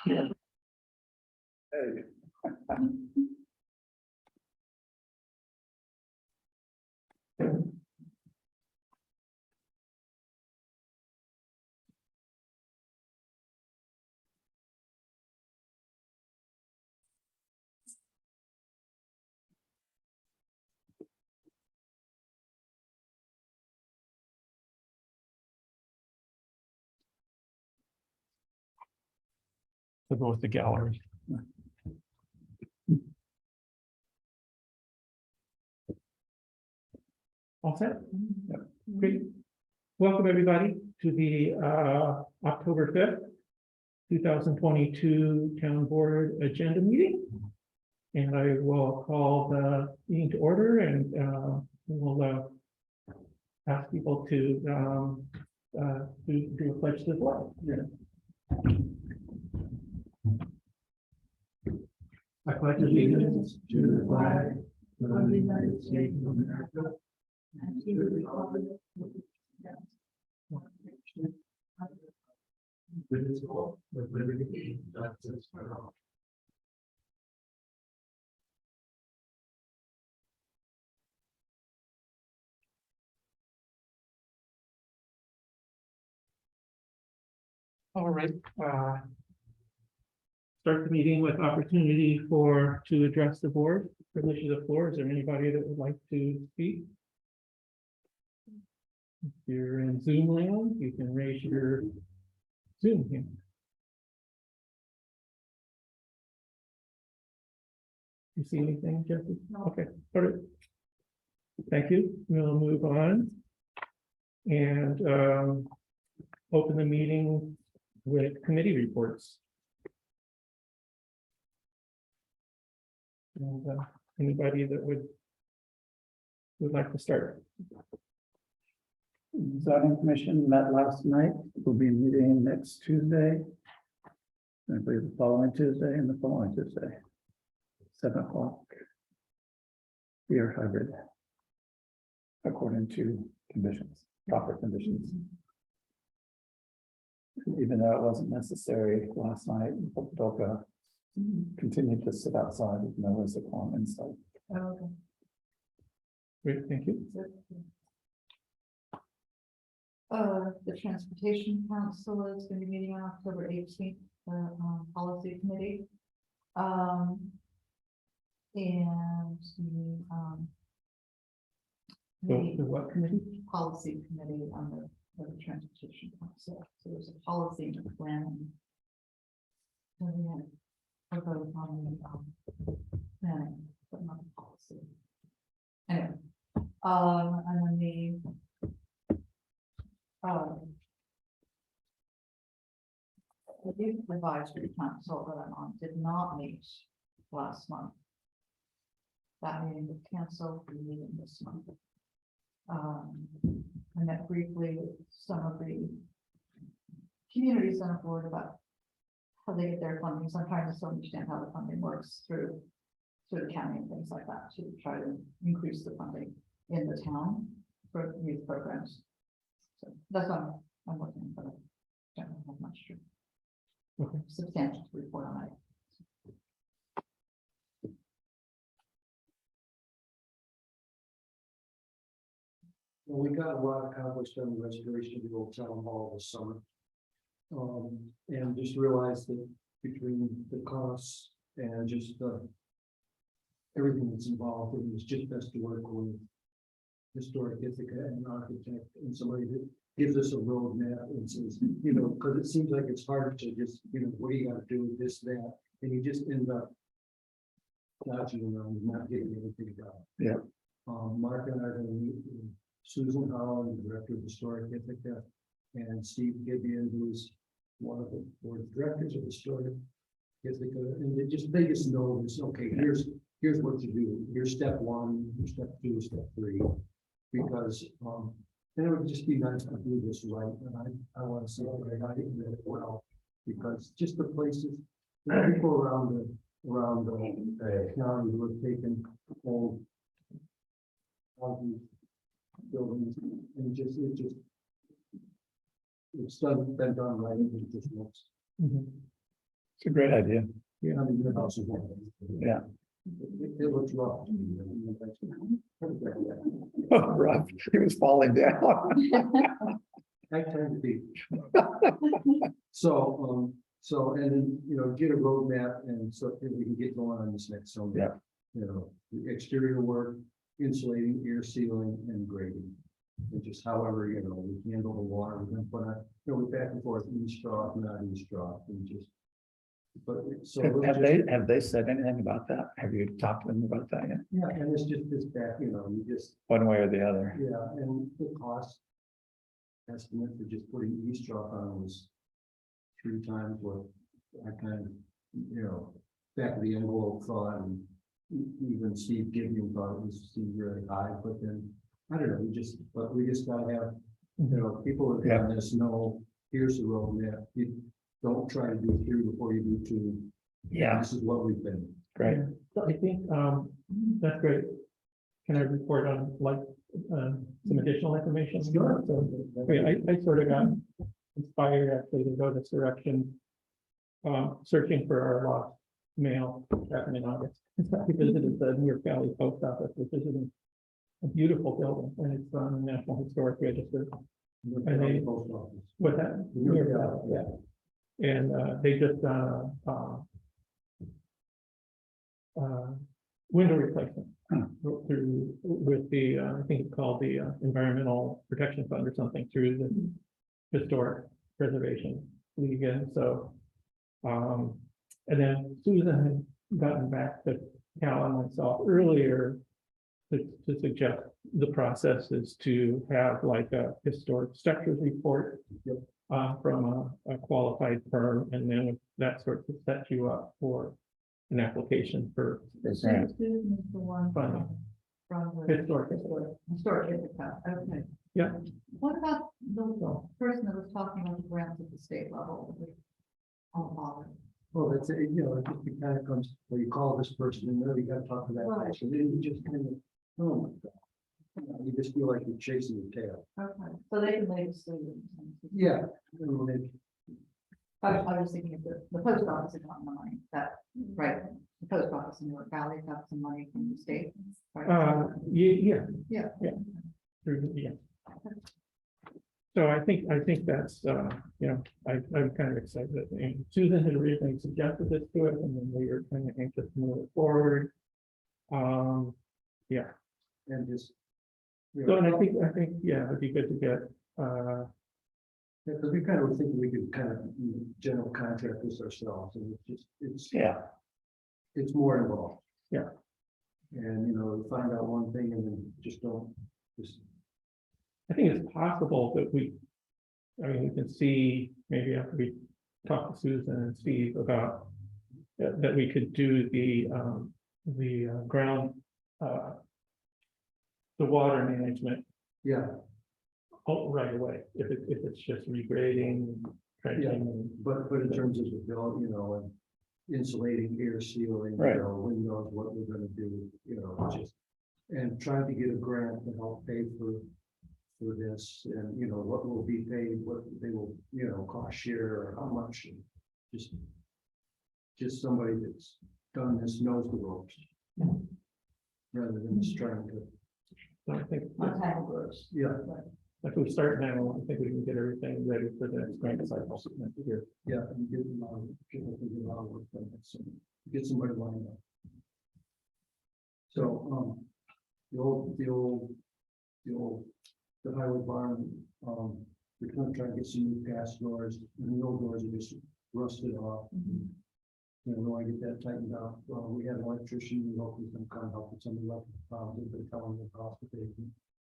Hey. To go with the gallery. All set? Yep. Great. Welcome, everybody, to the October 5th, 2022 Town Board Agenda Meeting. And I will call the meeting to order, and we'll ask people to do a pledge to the flag. I pledge allegiance to the flag of the United States of America and to the republic for which it stands, one nation, indivisible, with liberty and justice for all. All right. Start the meeting with opportunity to address the board. Privilege of the floor. Is there anybody that would like to speak? If you're in Zoom land, you can raise your Zoom hand. You see anything, Jesse? Okay, all right. Thank you. We'll move on and open the meeting with committee reports. And anybody that would like to start? Zoning Commission met last night. We'll be meeting next Tuesday. I believe the following Tuesday and the following Tuesday. 7 o'clock. We are hybrid. According to conditions, proper conditions. Even though it wasn't necessary last night, Boca continued to sit outside with no quorum inside. Okay. Great, thank you. The Transportation Council is going to be meeting on October 18th, Policy Committee. And The what committee? Policy Committee on the Transportation Council. So there's a policy and a planning. So we had a vote on the planning, but not the policy. Anyway, and then the Youth Advisory Council that I'm on did not meet last month. That meeting was canceled, we're meeting this month. I met briefly with some of the communities on board about how they get their funding. So I'm trying to still understand how the funding works through the county and things like that to try to increase the funding in the town for youth programs. So that's what I'm working on, but I don't have much substantial to report on it. Well, we got a lot accomplished on the restoration of the old town hall this summer. And just realized that between the costs and just everything that's involved, it was just best to work with Historic Ithaca and an architect and somebody that gives us a roadmap and says, you know, because it seems like it's hard to just, you know, what do you got to do with this, that, and you just end up dodging around and not getting anything done. Yeah. Mark and I are going to meet with Susan Holland, the Director of Historic Ithaca, and Steve Gibeon, who's one of the board of directors of Historic Ithaca, and they just know this. Okay, here's what to do. Here's step 1, here's step 2, step 3, because and it would just be nice to do this right. And I want to say that I did it well, because just the places, the people around the county who have taken old buildings and it's been done right, and it just looks. It's a great idea. I mean, your house is one. Yeah. It looks rough. Oh, rough. He was falling down. I tend to be. So, and then, get a roadmap and so that we can get going on this next summer. Yeah. The exterior work, insulating, air sealing and grading. And just however, we handle the water, we're gonna put on, we're back and forth, eavesdrop, not eavesdrop, and just. But so. we'll Have they said anything about that? Have you talked to them about that yet? Yeah, and it's just this back, you just, One way or the other? yeah, and the cost. Estimate for just putting eavesdrop on was 3 times what I kind of, back of the envelope thought, and even Steve Gideon thought it was really high, but then, I don't know, but we just gotta have, people that have this know, here's the roadmap, you don't try to do 3 before you do 2. Yeah, This is what we've been. great. So I think, that's great. Can I report on some additional information? Sure. So, I sort of got inspired actually to go this direction. Searching for our lost mail happened in August. I visited the New York Valley Post Office, which is a beautiful building, and it's on the National Historic Register. And they- Post office. What that? New York Valley, yeah. And they just window replacement through with the I think it's called the Environmental Protection Fund or something through the Historic Preservation League. And so and then Susan had gotten back to Cal and myself earlier to suggest the process is to have like a historic structures report from a qualified firm, and then that sort of sets you up for an application for Grant. Susan is the one Funding. from the historic. historic Ithaca. Okay. Yeah. What about the person that was talking about the grants at the state level? Well, that's, it just kind of comes, well, you call this person and then you gotta talk to that Right. person, then you just kind of, oh my God. You just feel like you're chasing your tail. Okay, so they can make decisions. Yeah. I mean, I was thinking of the post office had gotten the money, that, right, the post office in York Valley got some money from the state. right? Yeah. Yeah. Yeah. So I think that's, I'm kind of excited. And Susan had originally suggested this to us, and then we were kind of anxious to move it forward. Yeah. And just. So, and I think, yeah, it'd be good to get, Because we kind of were thinking we could kind of general contract this ourselves, and it's more involved. Yeah. And, find out one thing and then just don't, I think it's possible that we can see, maybe after we talk to Susan and Steve about that we could do the ground, the water management yeah, right away, if it's just regrading, trenching. but in terms of the bill, and insulating, air sealing, Right. windows, what we're gonna do, just. And trying to get a grant to help pay for this, and, what will be paid, what they will, cost share, or how much. And just somebody that's done this knows the ropes. Rather than just trying to, So I think Untangled groups. yeah, if we start now, I think we can get everything ready for the next grant cycle next year. yeah, and get them out, get a lot of work done, so get somebody lined up. So, the highway barn, we're gonna try to get some new gas doors, and the old doors are just rusted off. We want to get that tightened up. We had an electrician, we hope he's gonna come help with some of the electrical problems, but telling the cost that they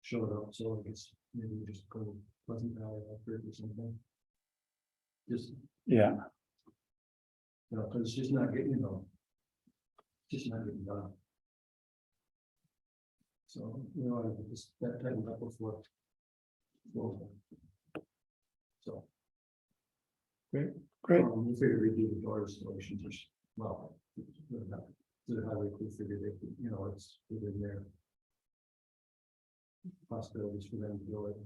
showed up, so I guess maybe we just go Pleasant Valley Electric or something. Just, Yeah, because it's just not getting, just not getting done. So, just that tightened up before. So. Great. We figured we'd do the door installations, which, well, the highway crew figured it, it's within their possibilities for them to do it.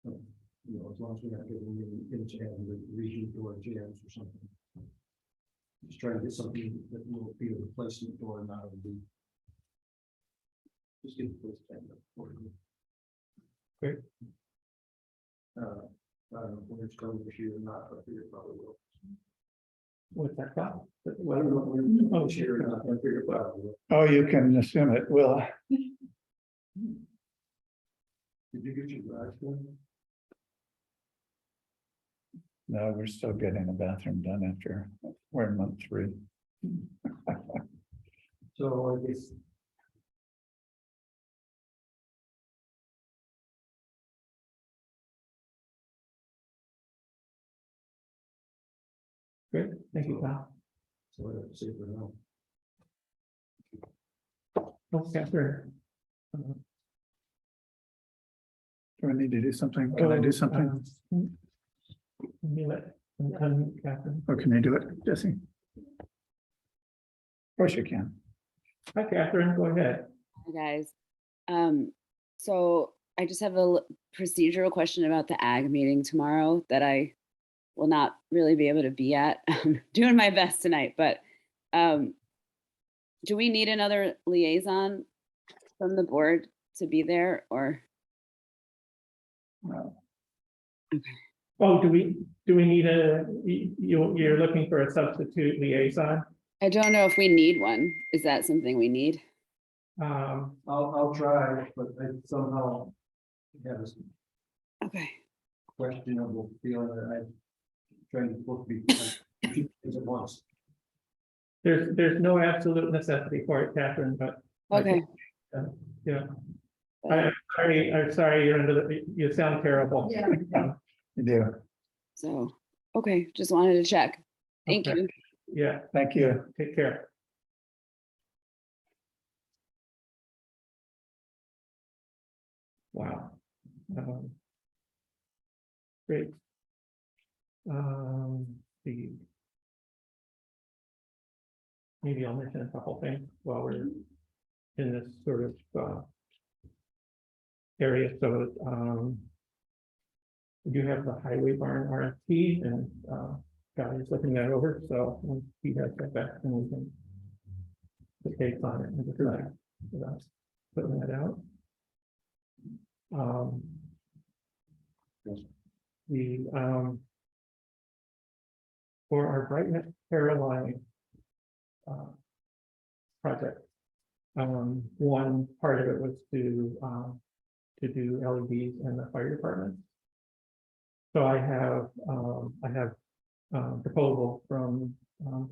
As long as we're not giving them into hand with reheat door jams or something. Just trying to get something that will be a replacement door, not a new. Just get the first thing up for you. Great. I don't know when it's coming this year or not, but it probably will. What's that about? Well, I don't know when it's coming this year or not, but it probably will. Oh, you can assume it will. Did you get your garage done? No, we're still getting the bathroom done after, we're in month 3. So I guess. Great, thank you, Kyle. So I have to say for now. Oh, Catherine. Do I need to do something? Can I do something? Can you let, Catherine? Or can I do it, Jesse? Of course you can. Hi, Catherine, go ahead. Hi, guys. So I just have a procedural question about the ag meeting tomorrow that I will not really be able to be at. I'm doing my best tonight, but do we need another liaison from the board to be there, or? No. Oh, do we need you're looking for a substitute liaison? I don't know if we need one. Is that something we need? I'll try, but I somehow have this Okay. questionable feeling that I'm trying to both be two things at once. There's no absolute necessity for it, Catherine, but Okay. yeah. But- I'm sorry, you're under you sound terrible. Yeah. You do. So, okay, just wanted to check. Thank Okay. you. Yeah, Thank you. take care. Wow. Great. The. Maybe I'll mention a couple things while we're in this sort of area. So, we do have the highway barn RFP, and Guy is looking that over. So once he has that back, then we can put dates on it and decide about putting that out. For our Brightnet Caroline project, one part of it was to do LEDs in the fire department. So I have proposal from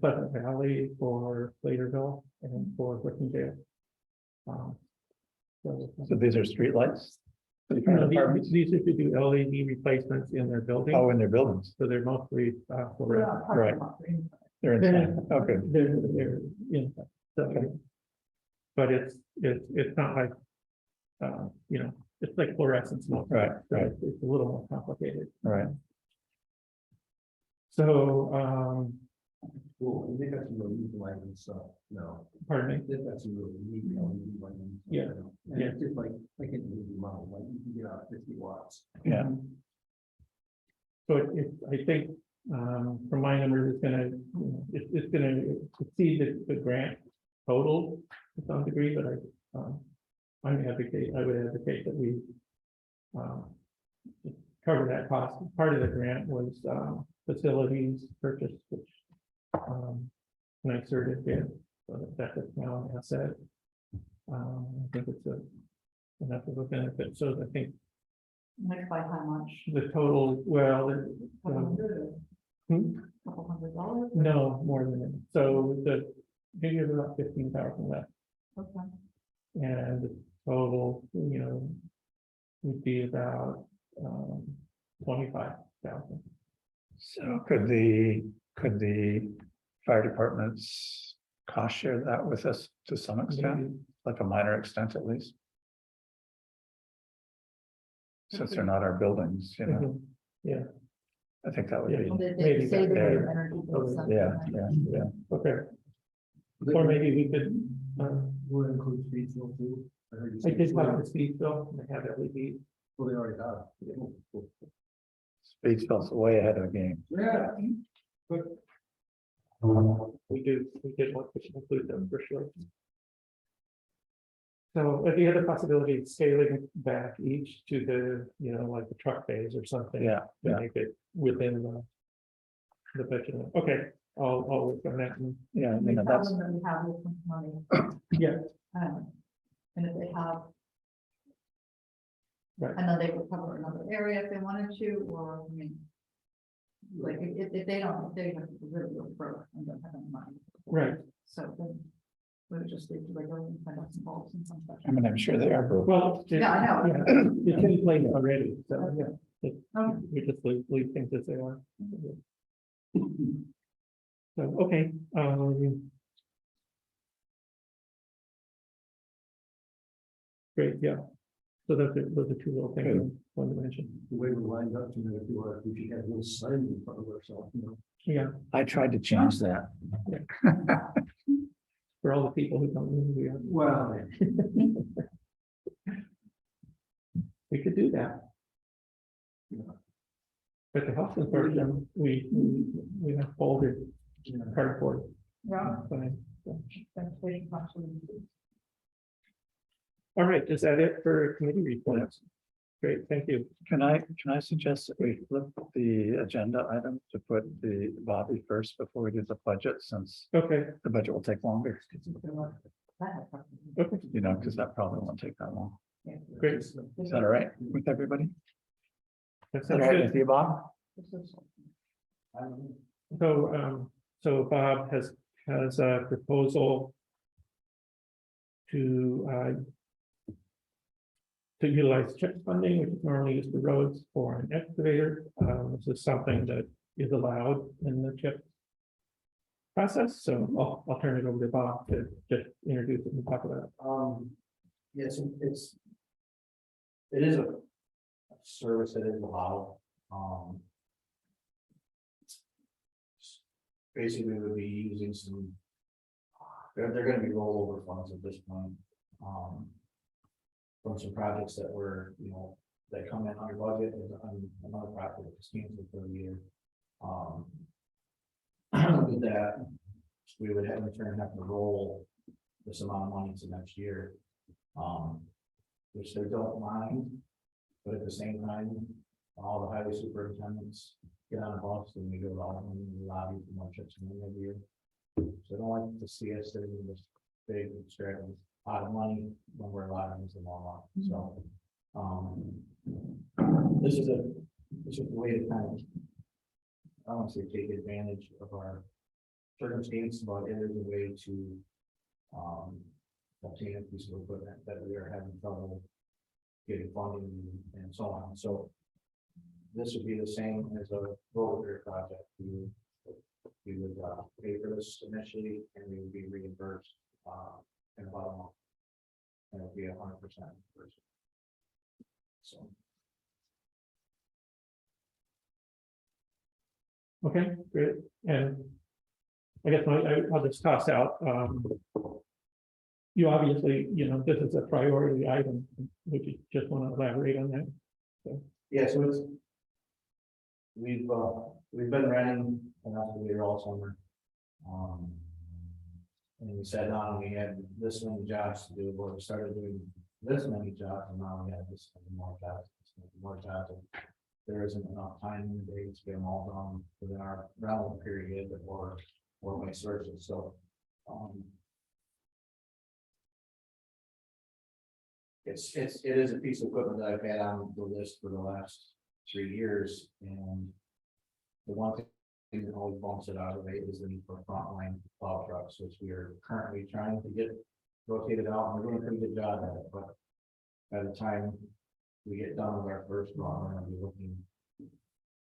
Pleasant Valley for Slaterville and for Whittingdale. So these are streetlights? For the No, fire departments? these are to do LED replacements in their building. Oh, in their buildings. So they're mostly fluorescent. Right. They're inside. Okay. They're inside. So, but it's not like, you know, it's like fluorescence. mostly. Right, So right. It's a little more complicated. Right. So, Cool, they got some really neat lighting stuff now. pardon me. They've got some really neat LED lighting. stuff Yeah, now. And yeah. it's just like, I can't believe the amount, like you can get out 50 watts. Yeah. So I think, from my numbers, it's gonna, it's gonna exceed the grant total to some degree, but I would advocate that we cover that cost. Part of the grant was facilities purchase, which NYSERDA did, so that's now an asset. I think it's enough of a benefit, so I think Next by how much? the total, well, Couple hundred dollars? no, more than that. So maybe there's about 15,000 left, Okay. and the total, would be about 25,000. So could the fire departments cost share that with us to some extent, like a minor extent at least? Since they're not our buildings, Yeah, I think that would be, Well, they Maybe say that- they're yeah. energy bills, something yeah, like yeah, that. yeah. okay. Or maybe we could, Will it include speed still too? heard you I say did it's- have the speed bill, they have LED. Well, they already got it. Speedsville's way ahead of the game. Yeah. But we did want to include them for sure. So the other possibility is scaling back each to the, like the truck phase or something. Yeah, To yeah. make it within the budget. Okay, I'll work on that. Yeah, We tell that's, them that we have this money, Yeah, and if they have. Right. And then they would cover another area if they wanted to, or, I mean. Like, if they don't, if they have really broke and don't have any money. right. So then. We would just leave the regular and find out some balls and some stuff. I mean, I'm sure they are broke. Well. Yeah, I know. Yeah, it's in place already, so yeah. Okay. We just leave things as they are. So, okay, great, yeah. So those are two little things I wanted to mention. The way we're lined up, if you want, we should have a little sign in front of ourselves, Yeah, I tried to change that. for all the people who don't know who we are. Well, We could do that. But the health inspector, we have folded cardboard. Yeah. Fine. That's pretty much. All right, is that it for committee reports? Great, thank you. Can I suggest that we flip the agenda item to put the Bobby first before we do the budget, since Okay, the budget will take longer, okay, because that probably won't take that long. great. Is that all right with everybody? That Is that sounds all right good. with you, Bob? So Bob has a proposal to utilize CHIP funding, which is normally used for roads, for an excavator. This is something that is allowed in the CHIP process, so I'll turn it over to Bob to just introduce it and talk about it. Yes, it is a service that is allowed. Basically, we'll be using some. They're gonna be rollover funds at this point. From some projects that were, that come in under budget, is on another project that was canceled for a year. With that, we would have in turn have to roll this amount of money to next year. Which they don't mind, but at the same time, all the highway superintendents get on a bus and we go out and we lobby for more trips in the year. So I don't like to see us sitting in this big extravagant pot of money when we're allowing this in long run. So, this is a way to kind of, I don't want to say take advantage of our circumstance, but it is a way to, obtain a piece of equipment that we are having trouble getting funding and so on. So this would be the same as a road repair project. We would pay for this initially, and we would be reimbursed in about a month. And it would be 100% reimbursed. So Okay, great, and I guess I'll just toss out, you obviously, this is a priority item. Would you just want to elaborate on that? yeah, so it's we've been renting an excavator all summer. And we sat down and we had this many jobs to do, but we started doing this many jobs, and now we have this many more jobs. And there isn't enough time in the day to get them all done within our rental period or vice versa. So it is a piece of equipment that I've had on the list for the last 3 years, and the one thing that always bumps it out of it is the need for frontline plow trucks, which we are currently trying to get rotated out, and we're doing a pretty good job at it, but by the time we get done with our first run, we're gonna be looking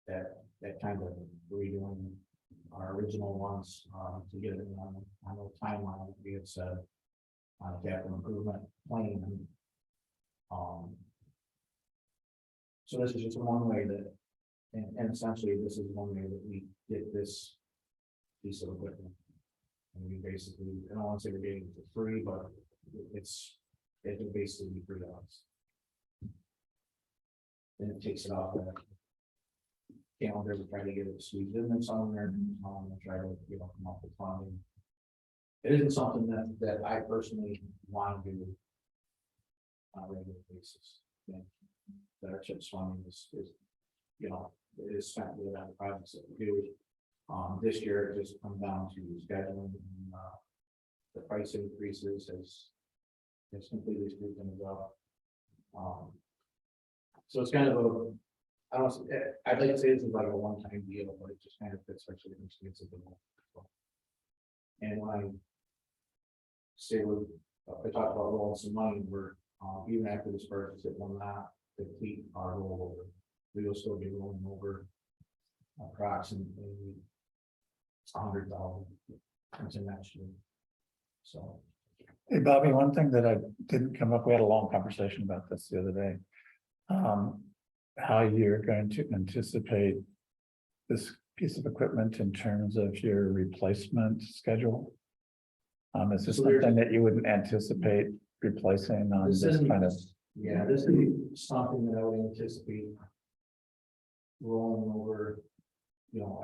at kind of redoing our original ones, to get it on a timeline that we had set on a capital improvement plan. So this is just one way that, and essentially this is one way that we get this piece of equipment. And we basically, I don't want to say we're getting it for free, but it can basically be free to us. And it takes it off the calendar, we try to get it squeezed in somewhere, and try to, come up with funding. It isn't something that I personally want to do on a regular basis. That our CHIPS funding is, it is spent with other projects that we do. This year it just comes down to scheduling and, the price increases has completely screwed things up. So it's kind of I'd like to say this is like a one-time deal, but it just kind of fits our circumstances. And when I say I talked about rolling some money, we're, even after this purchase, it will not deplete our rollover. We will still be rolling over approximately $100,000 into next year. So, Hey, Bobby, one thing that I didn't come up, we had a long conversation about this the other day. How you're going to anticipate this piece of equipment in terms of your replacement schedule? Is this So we're- something that you wouldn't anticipate replacing on this kind of? yeah, this is something that I would anticipate rolling over,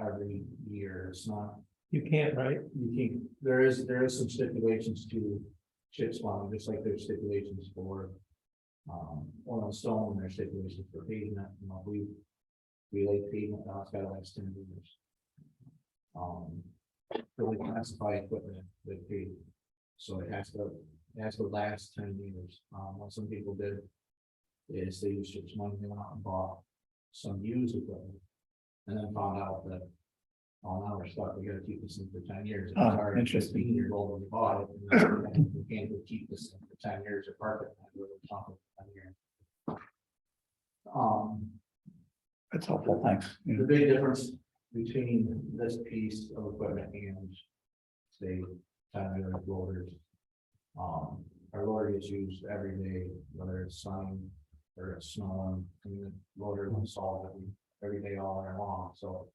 every year. It's not, You can't, right? you can't, there is some stipulations to CHIPS funding, just like there's stipulations for oil and stone, and there's stipulations for pavement. We lay pavement, now it's got to last 10 years. Really classify equipment with pavement, so it has to last 10 years. What some people did is they used CHIPS money, they went out and bought some used equipment, and then found out that, oh, now we're stuck, we gotta keep this thing for 10 years. It's Oh, already interesting. 15 years old when we bought it, and we can't keep this thing for 10 years or park it. And we're talking 10 years. That's helpful, thanks. The Yeah. big difference between this piece of equipment and say, 10-year loaders. Our loader is used every day, whether it's sunny or it's snowing, and the loader is installed every day all year long, so.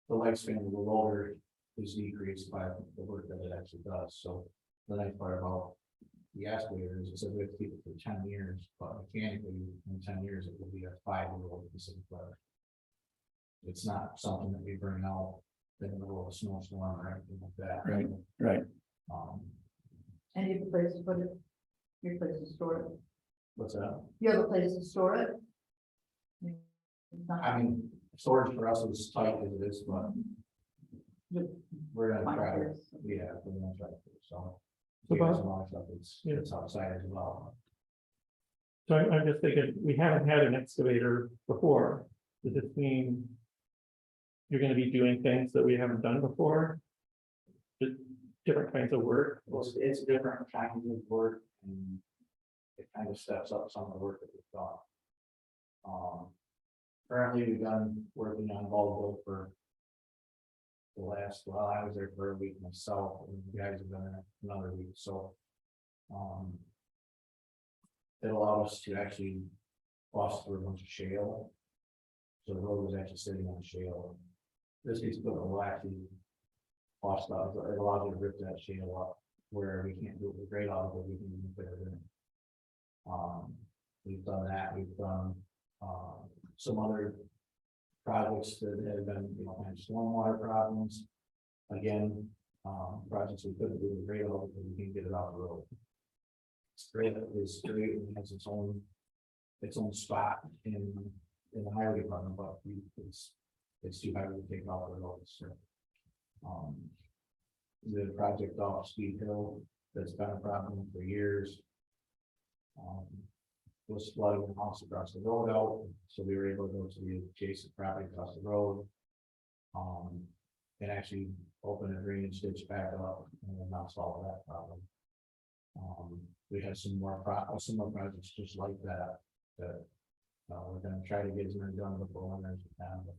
The lifespan of the loader is decreased by the work that it actually does, so the nice part about the excavator is it says we have to keep it for 10 years, but mechanically, in 10 years, it will be a 5-year-old piece of equipment. It's not something that we bring out in the middle of a snowstorm or anything like that. Right. Right. And you have a place to put it, your place to store it, What's that? you have a place to store it? It's not- I mean, storage for us is tight as it is, but With we're gonna my try to, place. yeah, we're gonna try to, so. So We got Bob- some other stuff it's outside as well. So I'm just thinking, we haven't had an excavator before. Does this mean you're gonna be doing things that we haven't done before? Just different kinds of work? Well, it's different kinds of work and it kind of steps up some of the work that we've done. Currently, we've done working on Volvo for the last, well, I was there for a week myself, and the guys have been there another week, so. It allowed us to actually bust through a bunch of shale. So the road was actually sitting on shale. This piece of equipment will actually bust out, it allows you to rip that shale up where we can't do it with great auto, but we can put it in. We've done that, we've done, some other projects that have been, kind of stormwater problems. Again, projects we couldn't do with great auto, but we can get it off the road. Straight is straight and has its own spot in the highway department, but it's too heavy to take off the road, so. The project off Speed Hill, that's been a problem for years. Was flooding the house across the road out, so we were able to go to the adjacent property across the road. And actually open a drainage ditch back up and not solve that problem. We have some more projects just like that, we're gonna try to get as many done before winter as we can, but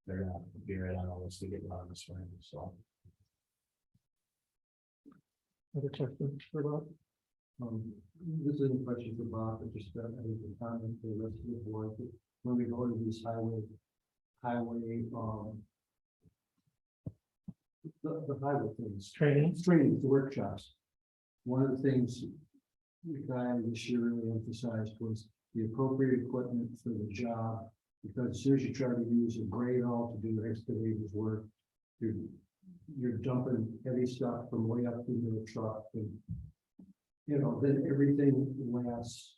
they're gonna be right on the list to get done this spring, so. Other questions for Bob? This isn't a question for Bob, but just, I think a comment for the rest of the board, that when we go to these highway, the highway things, Training? trainings, the workshops. One of the things the guy this year really emphasized was the appropriate equipment for the job Because as soon as you try to use a grade all to do excavators work, you're dumping heavy stuff from way up into the truck and, you know, then everything lasts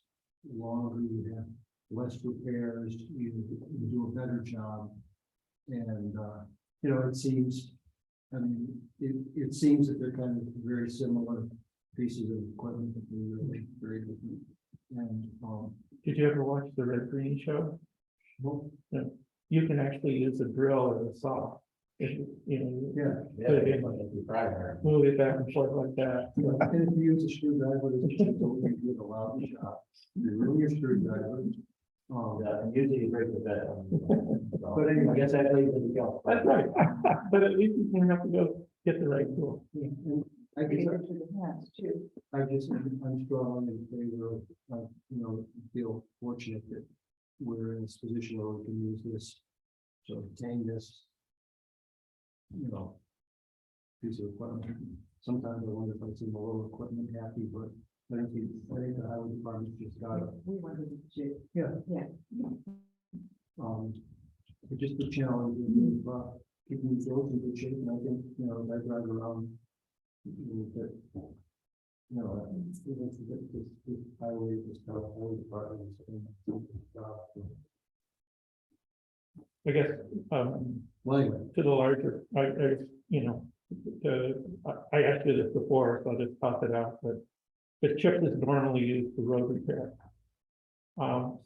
longer, you have less repairs, you do a better job. And, you know, it seems, I mean, it seems that they're kind of very similar pieces of equipment that they're really very different. And, Did you ever watch the Red Green Show? well, You can actually use a drill as a saw. If you know, yeah, Yeah, it'd be Friday. move it back and forth like that. and if you use a screwdriver, it's just what we do at a loud shop. You ruin your screwdriver. Yeah, and usually you break the bed. But anyway. I guess that leaves it to go. That's right. But at least you don't have to go get the right tool. And I Get guess, it to the hands too. I'm strongly in favor of, you know, feel fortunate that we're in this position where we can use this to obtain this, you know, piece of equipment. Sometimes I wonder if I see the little equipment happy, but I think the highway department's just got to, We wanted to, yeah. yeah. But just the challenge of keeping these roads in good shape, and I think, you know, as I drive around, that, you know, this highway, this highway department is doing something job. I guess, Well, anyway, to the larger, you know, I asked you this before, so I just tossed it out, but the chip is normally used for road repair.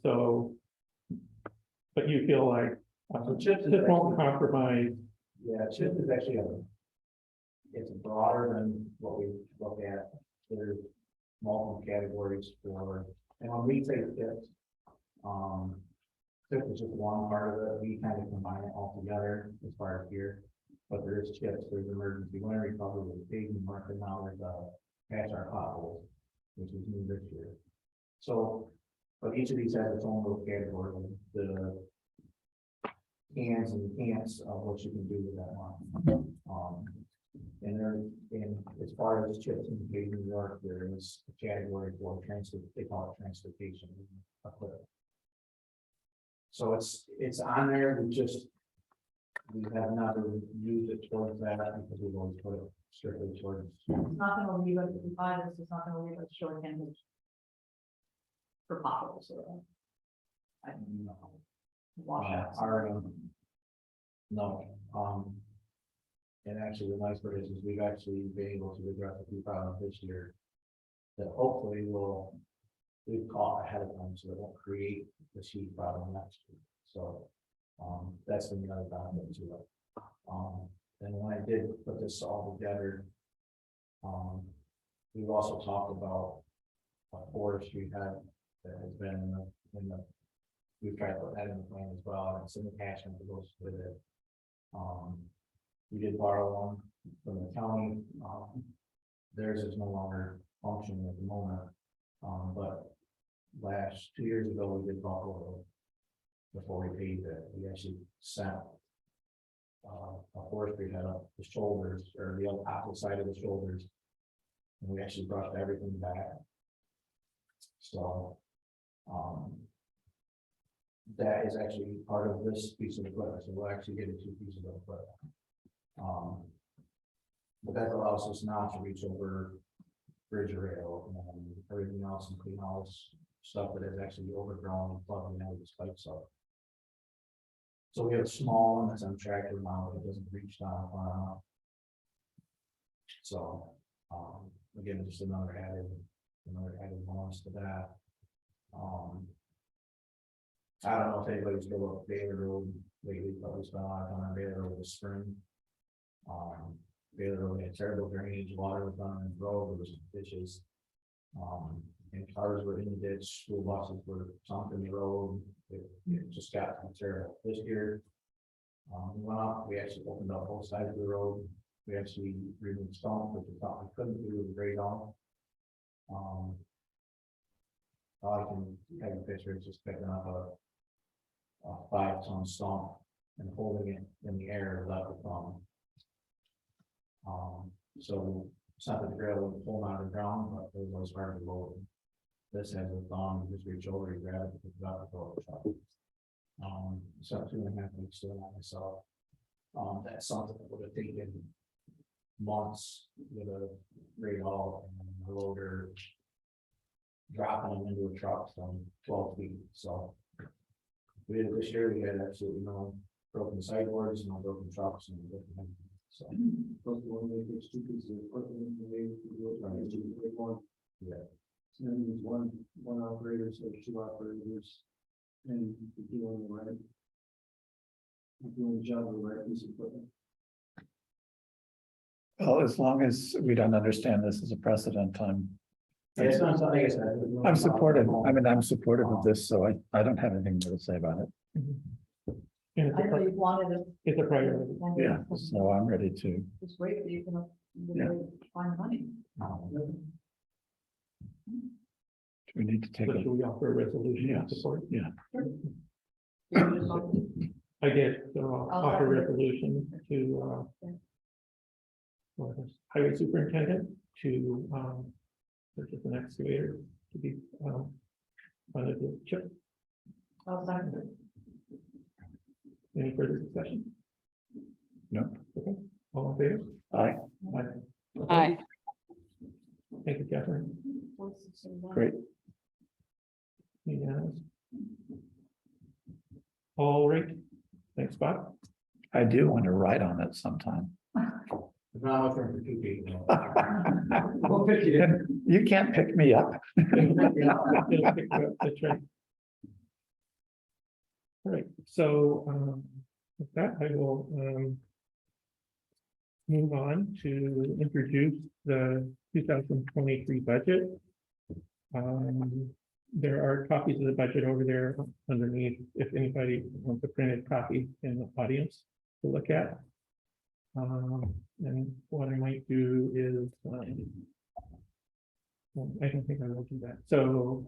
So, but you feel like, So chips is this won't actually- compromise, Yeah, chip is actually it's broader than what we look at. There's multiple categories for, and when we say chips, chip is just one part of it. We kind of combine it all together as far as here. But there is chips, there's emergency winter recovery, there's paving market, now there's patch our potholes, which is new this year. So, but each of these has its own little category. The cans and cans of what you can do with that one. And there, and as far as chips in the New York, there is a category for they call it transportation equipment. So it's on there, we have not really used it towards that because we've always put it strictly towards. It's not gonna leave us, if we buy this, it's not gonna leave us short-handed for potholes or. I don't know. Washouts. No, and actually the nice part is we've actually been able to address a few problems this year. That hopefully we've caught ahead of time, so it won't create this huge problem next year. So, that's been the other benefit to it. And when I did put this all together, we've also talked about a forestry head that has been in the we've tried to put that in the plan as well, and some attachment that goes with it. We did borrow one from the county. Theirs is no longer functioning at the moment. But 2 years ago, we did buckle before we paid it. We actually sent a forestry head up the shoulders or the opposite side of the shoulders. And we actually brushed everything back. So, that is actually part of this piece of equipment, so we'll actually get 2 pieces of equipment. But that allows us not to reach over bridge rail and everything else and clean all this stuff that is actually overgrown and plugging out of the spikes up. So we have a small one that's on tractor mount, it doesn't reach down far enough. So, again, just another added bonus to that. I don't know if anybody's been up Baylor Road lately, but we spent a lot of time on Baylor Road this spring. Baylor Road had terrible drainage, water was running in the road, there was ditches. And cars were in the ditch, school buses were sunk in the road, it just got terrible. This year, we went out, we actually opened up both sides of the road, we actually removed stones, which we thought we couldn't do with the grade on. I can have a picture, it's just picking up a 5-ton stump and holding it in the air without the thumb. So something real pull out of the ground, but it was hard to load. This has a thumb, just reach over, you grab it, pick it up, and throw it. So 2.5 weeks doing that myself. That's something that would have taken months with a radar and a loader. Dropping them into a truck from 12 feet, so. We did it this year, we had absolutely no broken sideboards, no broken trucks and everything, so. Plus one, they fix two pieces of equipment, and they do it, right, do it one. Yeah. So then there's one operator, so there's 2 operators. And you're doing the right. You're doing the job of the right piece of equipment. Well, as long as we don't understand this as a precedent, Yeah, it's not something I said. I'm supportive. I mean, I'm supportive of this, so I don't have anything more to say about it. And it's I a know pri- you wanted it. it's a priority. Yeah, so I'm ready to, It's great that you can Yeah. find money. do we need to take So should a, we offer a resolution Yes. of support? yeah, I did, so I'll I'll offer a second it. resolution to, Yeah. for the highway superintendent to, purchase an excavator to be, funded with CHIP. I'll second it. Any further discussion? no, Okay, all in favor? I, Aye. Thank you, Catherine. great. Unanimous. All right, thanks, Bob. I do want to ride on it sometime. It's not offering for 2 people. We'll pick it up. You can't pick me up. That's right. All right, so, with that, I will, move on to introduce the 2023 budget. There are copies of the budget over there underneath, if anybody wants a printed copy in the audience to look at. And what I might do is, well, I don't think I will do that, so,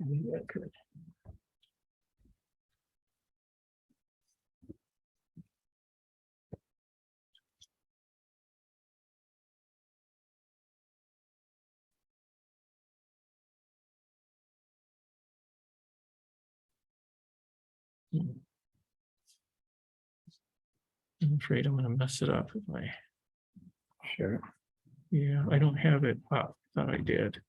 maybe I could. I'm afraid I'm gonna mess it up if I, Sure. yeah, I don't have it up, thought I did.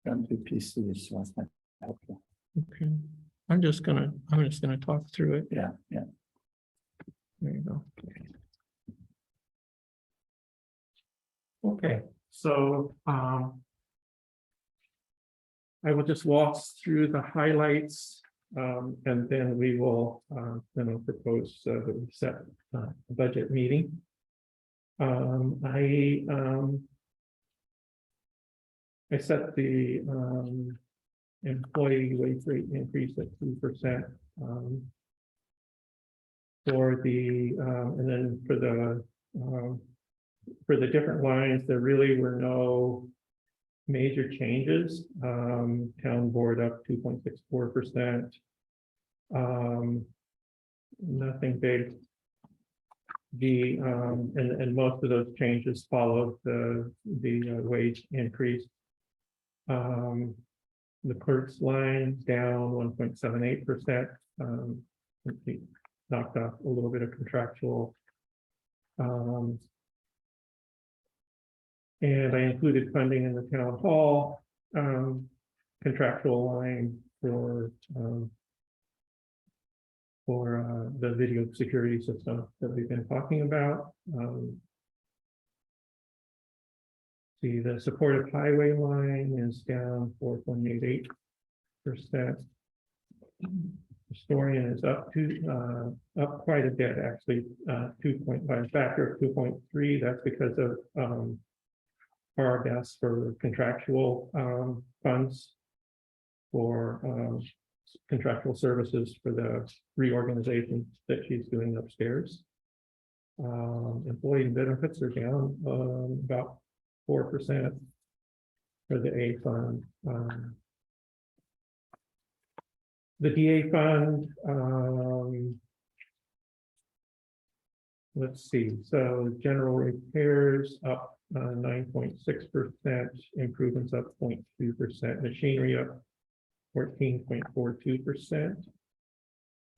Got two PCs, so that's not helpful. Okay, I'm just gonna talk through it. Yeah, yeah. There you go. Okay, so, I will just walk through the highlights, and then we will, then I'll propose, that we set, a budget meeting. I set the, employee wage rate increase at 2%. For the, and then for the different lines, there really were no major changes. Town board up 2.64%. Nothing big. The, and most of those changes followed the wage increase. The clerk's line down 1.78%. We knocked off a little bit of contractual. And I included funding in the town hall, contractual line for the video security system that we've been talking about. See, the supportive highway line is down 4.88%. Historian is up up quite a bit, actually, 2.5 factor of 2.3. That's because of RBS for contractual funds for contractual services for the reorganization that she's doing upstairs. Employee benefits are down about 4% for the A fund. The DA fund let's see, so general repairs up 9.6%, improvements up 0.2%, machinery up 14.42%.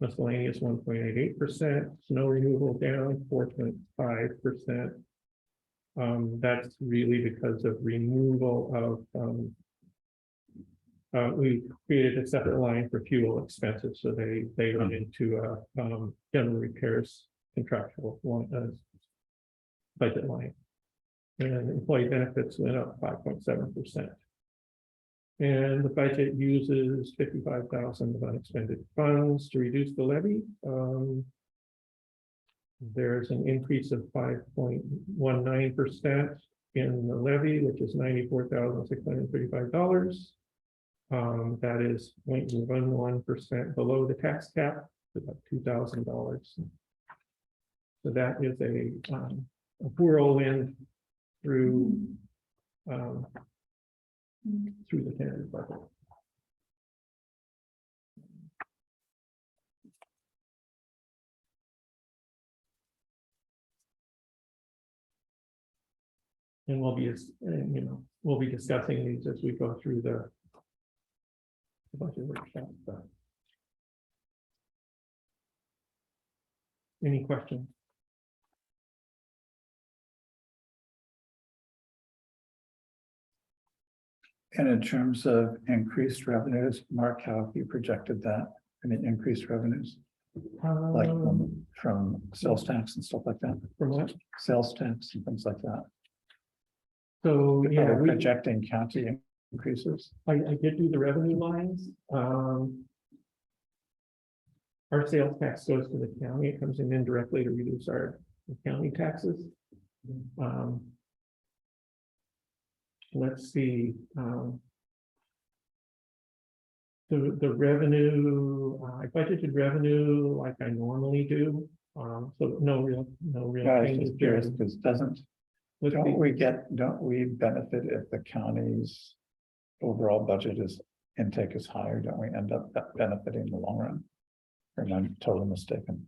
Miscellaneous 1.88%, snow removal down 4.5%. That's really because of removal of we created a separate line for fuel expenses, so they went into general repairs contractual one budget line. And employee benefits went up 5.7%. And the budget uses 55,000 of unexpended funds to reduce the levy. There's an increase of 5.19% in the levy, which is $94,635. That is 0.11% below the tax cap, about $2,000. So that is a whirlwind through the tentative budget. And we'll be, we'll be discussing these as we go through the budget workshop. Any questions? And in terms of increased revenues, Mark, how have you projected that? Any increased revenues, like from sales tax and stuff like that? From what? Sales tax and things like that. So, yeah, Are we we, projecting county increases? I did do the revenue lines. Our sales tax goes to the county. It comes in indirectly to reduce our county taxes. Let's see. The revenue, I budgeted revenue like I normally do. So no real Yeah, I was changes just there. curious, because Let's see. don't we benefit if the county's overall budget intake is higher? Don't we end up benefiting in the long run? Or am I totally mistaken?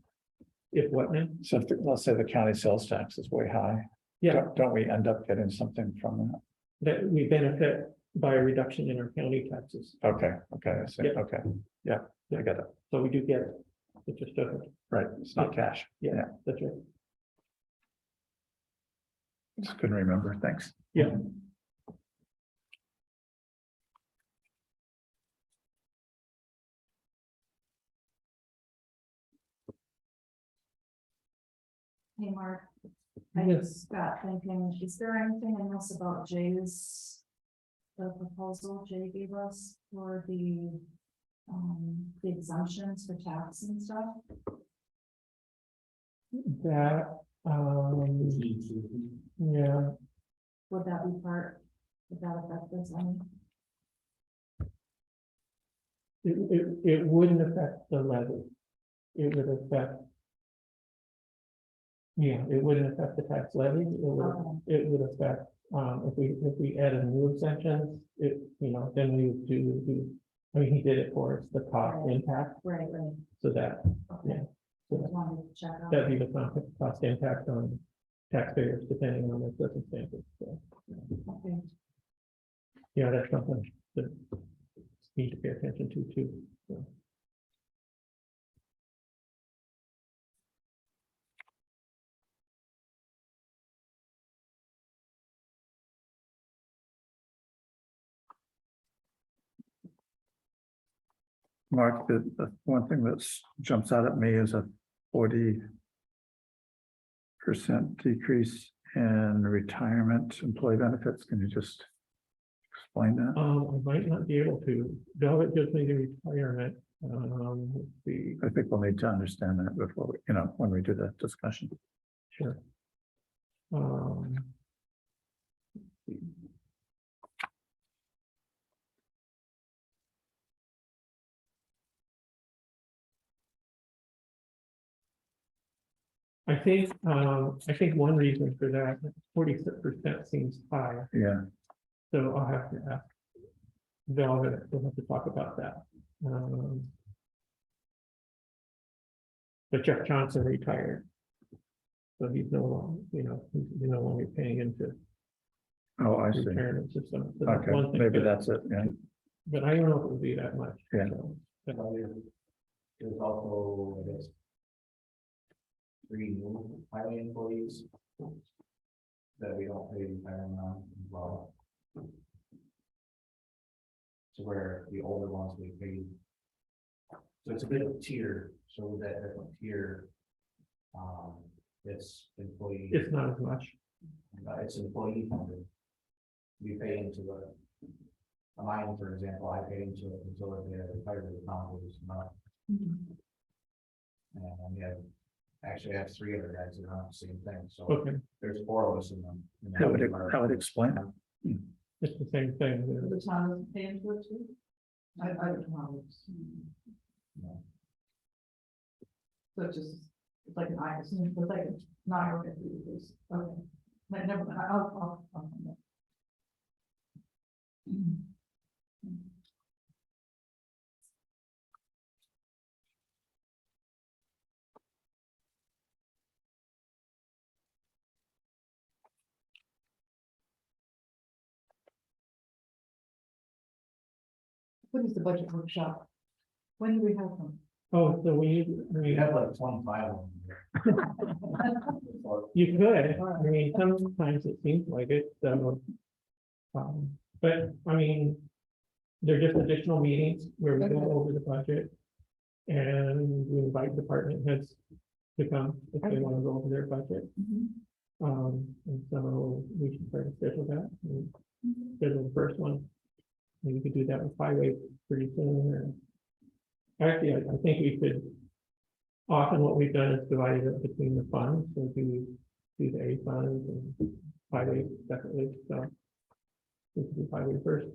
If what now? So let's say the county sales tax is way high. Yeah, Don't we end up getting something from that? that we benefit by a reduction in our county taxes. Okay, I see. Yeah. Okay, yeah, I get it. So we do get it. It just doesn't. Right, it's not cash. Yeah, that's right. Just couldn't remember. Thanks. Yeah. Hey, Mark. I Yes. just got thinking, is there anything else about Jay's? The proposal Jay gave us for the exemptions for tax and stuff? That, yeah, Would that be part, would that affect this one? it wouldn't affect the levy. It would affect. Yeah, it wouldn't affect the tax levy. It would affect, if we add a new exemption, then we would do, I mean, he did it for us, the cost Right. impact, Right. so that, Okay. yeah. Just wanted to check out. That'd be the cost impact on taxpayers depending on the circumstances. So, Okay. yeah, that's something that need to pay attention to too. So. Mark, the one thing that jumps out at me is a 40% decrease in retirement employee benefits. Can you just explain that? I might not be able to. Velvet gives me the retirement. Let's see, I think we'll need to understand that before, when we do the discussion. sure. I think one reason for that, 46% seems high, Yeah, so I'll have to ask Velvet, we'll have to talk about that. But Jeff Johnson retired. So he's no longer, he's no longer paying into Oh, I see. retirement system. So that's Okay, one thing, maybe but- that's it, yeah. But I don't know if it would be that much. Yeah. So, but- There's also, I guess, 3 new highway employees that we don't pay retirement on as well. So where the older ones we paid. So it's a bit of a tier, so that different tier. It's employee, It's not as much. it's employee funded. We pay into mine, for example, I pay into it until they're retired, the town was not. And we have, actually I have 3 other guys that are on the same thing, so Okay, there's 4 of us in them. How would explain it? it's the same thing. The town is paying for it too? I don't know. So it's just, it's like an I, it's like an I, okay, never mind, I'll find it. What is the budget workshop? When do we have them? Oh, so We have like 25 of them here. you could, I mean, sometimes it seems like it, so. But, I mean, they're just additional meetings where we go over the budget. And we invite department heads to come if they want to go over their budget. And so we should try to schedule that, and schedule the first one. And you could do that with highway pretty soon, or. Actually, I think we could. Often what we've done is divided it between the funds, so do the A funds and highway separately, so. We could do highway first.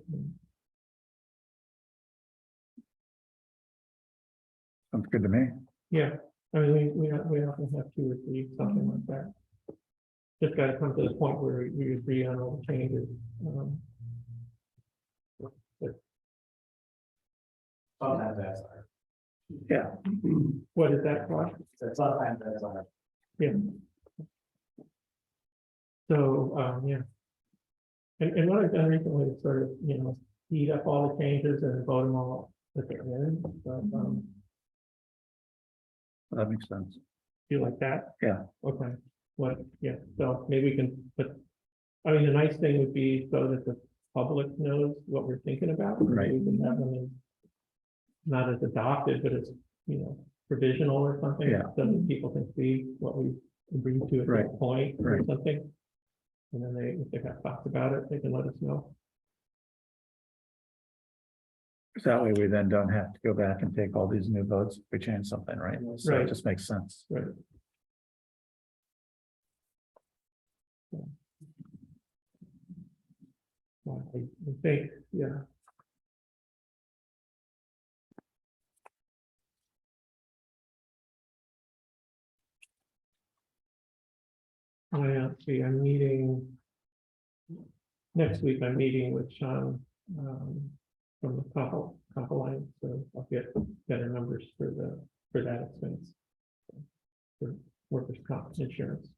Sounds good to me. Yeah, I mean, we often have 2 or 3, something like that. Just gotta come to the point where we agree on all the changes. Sometimes that's hard. Yeah. What is that cost? Sometimes that's hard. Yeah. So, yeah. And what I've done recently is sort of, speed up all the changes and vote them all at the end, but, That makes sense. do you like that? Yeah. Okay, what, yeah, so maybe we can put, I mean, the nice thing would be so that the public knows what we're thinking about. Right. We can have them as, not as adopted, but as, provisional or something. Yeah. So that people can see what we agreed to at Right. that point or Right. something. And then if they have thoughts about it, they can let us know. That way we then don't have to go back and take all these new votes if we change something, right? So Right. it just makes sense. Right. Well, I think, yeah. See, I'm meeting. Next week, I'm meeting with Sean, from the comp line, so I'll get better numbers for that expense. For workers' comp insurance.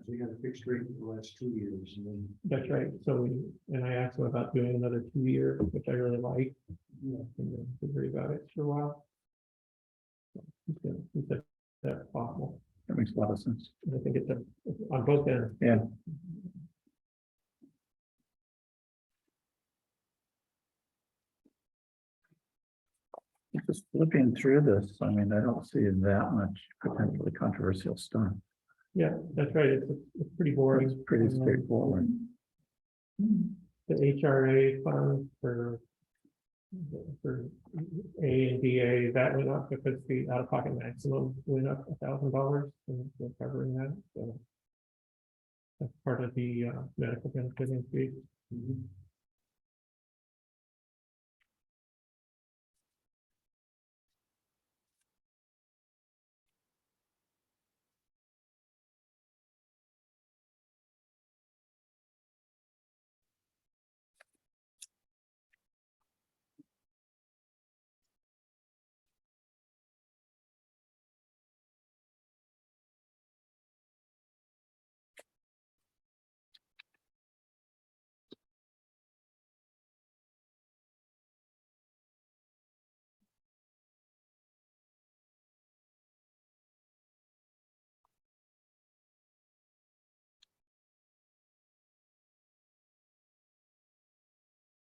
We got a fixed rate for the last 2 years, and then. That's right, so and I asked him about doing another 2-year, which I really like. And then agree about it for a while. So he said that's possible. That makes a lot of sense. And I think it's on both ends. Yeah. Just looking through this, I mean, I don't see that much potentially controversial stuff. Yeah, that's right, it's pretty boring. It's pretty straightforward. The HRA fund for A and DA, that went up because the out-of-pocket maximum went up $1,000, and we're covering that, so. That's part of the medical benefit increase.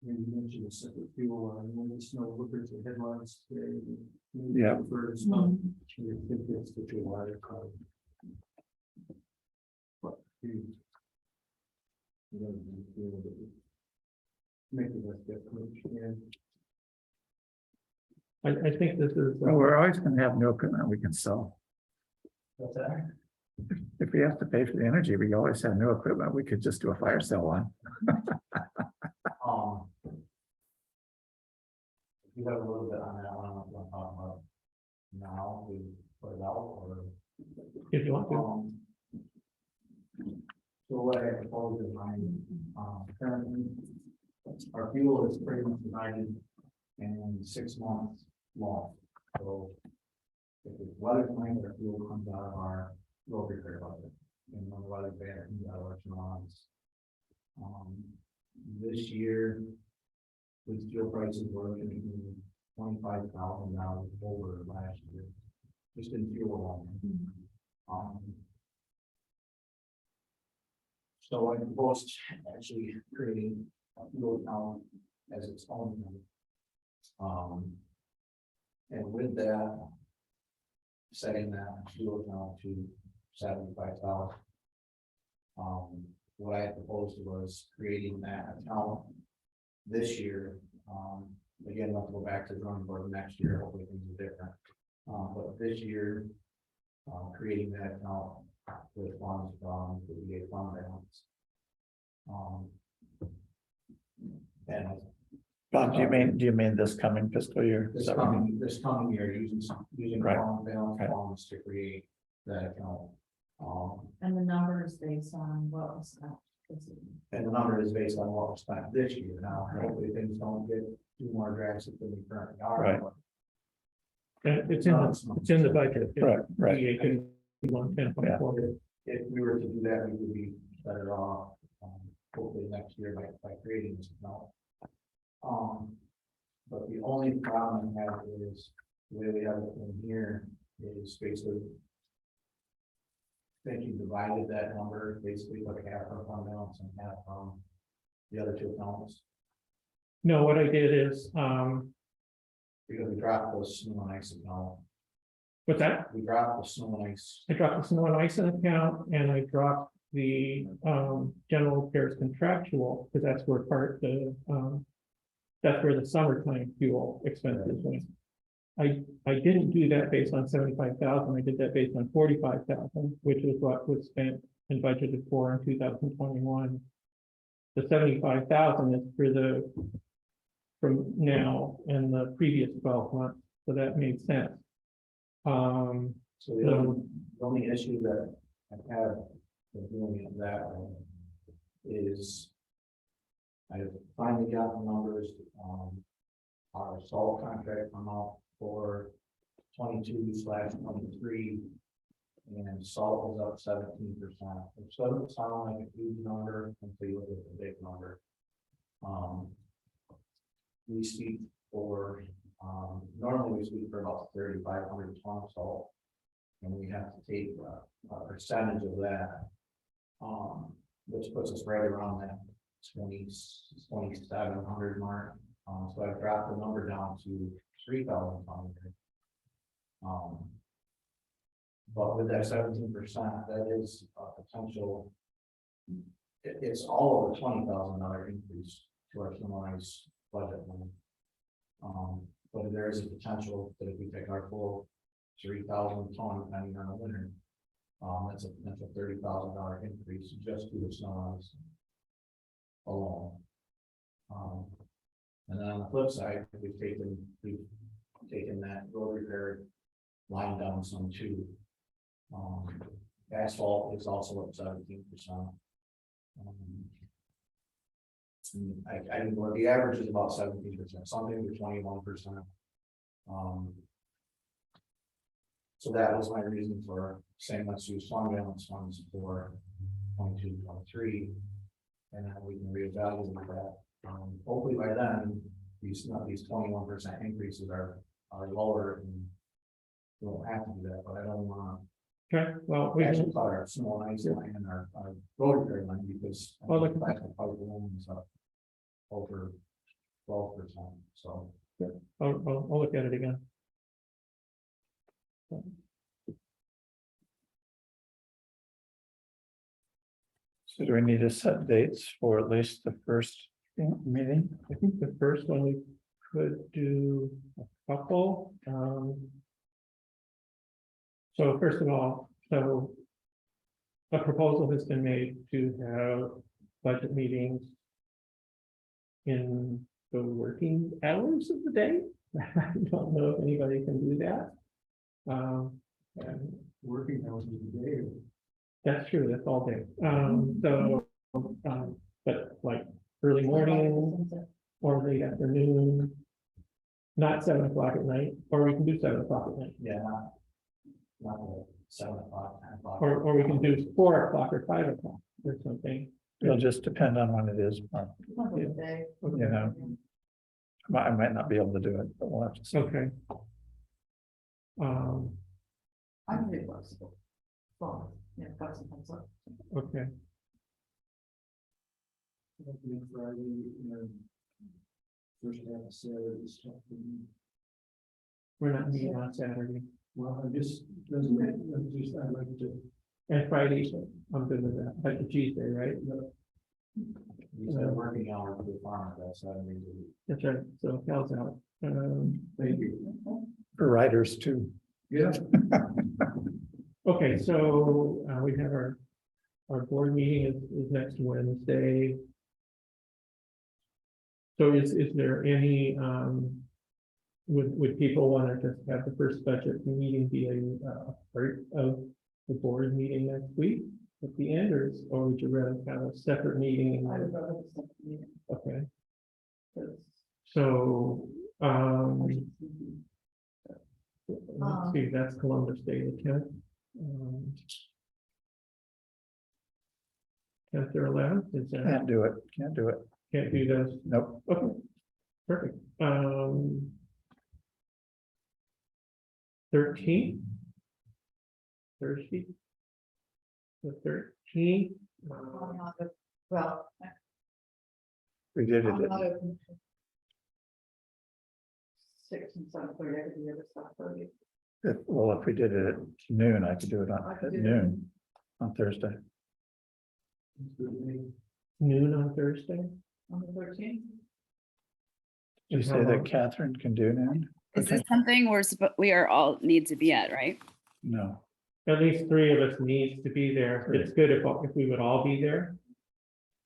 You mentioned a separate fuel line, when the snow lookers and headlines. Yeah. For snow, you think that's the July card. But you. You know, you feel that you make the best approach, and I think this is. Well, we're always gonna have new equipment we can sell. What's that? If we have to pay for the energy, we always have new equipment we could just do a fire sale on. You have a little bit on that one, I'm not gonna talk about. Now, we put it out, or. If you want to. So what I propose is currently, our fuel is pretty much divided in 6 months long. So if it's weather plan, our fuel comes out of our road repair budget, and when the weather bad, it comes out of our bonds. This year, with fuel prices, we're looking at $25,000 over last year, just in fuel alone. So I proposed actually creating a fuel account as its own. And with that, setting that fuel account to 75,000. What I had proposed was creating that account this year. Again, I'll go back to the drawing board next year, hopefully things are different. But this year, creating that account with funds from the VA fund balance. And Bob, do you mean this coming fiscal year? Is this that what you mean? coming year, using Right. fund balance Right. funds to create that account. And the number is based on what was spent. And the number is based on what was spent this year. Now, hopefully things don't get too more drastic than we currently are. Right. but, And it's in the budget. Right, right. VA can be 110.4. If we were to do that, we would be better off, hopefully next year by creating this account. But the only problem I have is the way we have it in here is basically. I think you divided that number, basically like half from fund balance and half from the other two accounts, No, what I did is, because we dropped the snow and ice account, what's that? we dropped the snow and ice. I dropped the snow and ice account and I dropped the general repairs contractual, because that's where that's where the summertime fuel expenses went. I didn't do that based on 75,000. I did that based on 45,000, which was what was spent and budgeted for in 2021. The 75,000 is from now and the previous 12 months, so that made sense. So the only issue that I have with doing it that way is I finally got the numbers, our salt contract come out for 22/23, and salt was up 17%. It doesn't sound like a huge number until you look at the big number. We speak for, normally we speak for about 3,500 tons of salt. And we have to take a percentage of that, which puts us right around that 2,700 mark. So I've dropped the number down to 3,000 tons. But with that 17%, that is a potential. It's all over $20,000 increase to our snow and ice budget line. But there is a potential that if we take our full 3,000 ton, depending on the winter, that's a potential $30,000 increase just due to snow and ice alone. And then on the flip side, we've taken that road repair line down some too. Asphalt is also up 17%. I didn't know, the average is about 17%, something to 21%. So that was my reason for saying let's use fund balance funds for 22-23, and then we can reevaluate that. Hopefully by then, these 21% increases are lower, and we won't have to do that. But I don't want Okay, well, to actually cut our small ice line and our road repair line because Well, look- plastic pipe loans up over 12%, so. I'll look at it again. So do we need to set dates for at least the first meeting? I think the first one we could do a couple. So first of all, so a proposal has been made to have budget meetings in the working hours of the day. I don't know if anybody can do that. And Working hours of the day. that's true, that's all day. But like early morning or late afternoon. Not 7 o'clock at night, or we can do 7 o'clock at night, Yeah, not like 7 o'clock, 10 o'clock. or we can do 4 o'clock or 5 o'clock or something. It'll just depend on when it is, Monday, day. you know. I might not be able to do it, but we'll have to see. Okay. I'm pretty flexible. Well, yeah, got some things up. Okay, Friday, and first half of Saturday is tough for me. we're not meeting on Saturday, Well, I just, doesn't matter, I'd like to. and Friday, I'm good with that, like the Tuesday, right? You said working hours for the farm, that's 7 days a week. That's right, so Cal's out. Thank you. For writers too. Yeah. Okay, so we have our board meeting is next Wednesday. So is there any, would people want to just have the first budget meeting be a part of the board meeting next week at the end, or would you rather have a separate meeting? I would rather have some meeting, Okay, 'cause, so, let's see, that's Columbus Day, the 10th. 10th or 11th, is that, Can't do it, can't do it. can't do those, Nope. okay, perfect. 13th. Thursday. The 13th. I'm not a- Well, We did I'm it. not open. 6 and 7:30, I could do it at 7:30. Well, if we did it at noon, I could do it I could at do it. noon on Thursday. Noon on Thursday. On the 13th. Did you say that Catherine can do noon? Is this something we are all need to be at, right? No. At least 3 of us needs to be there. It's good if we would all be there.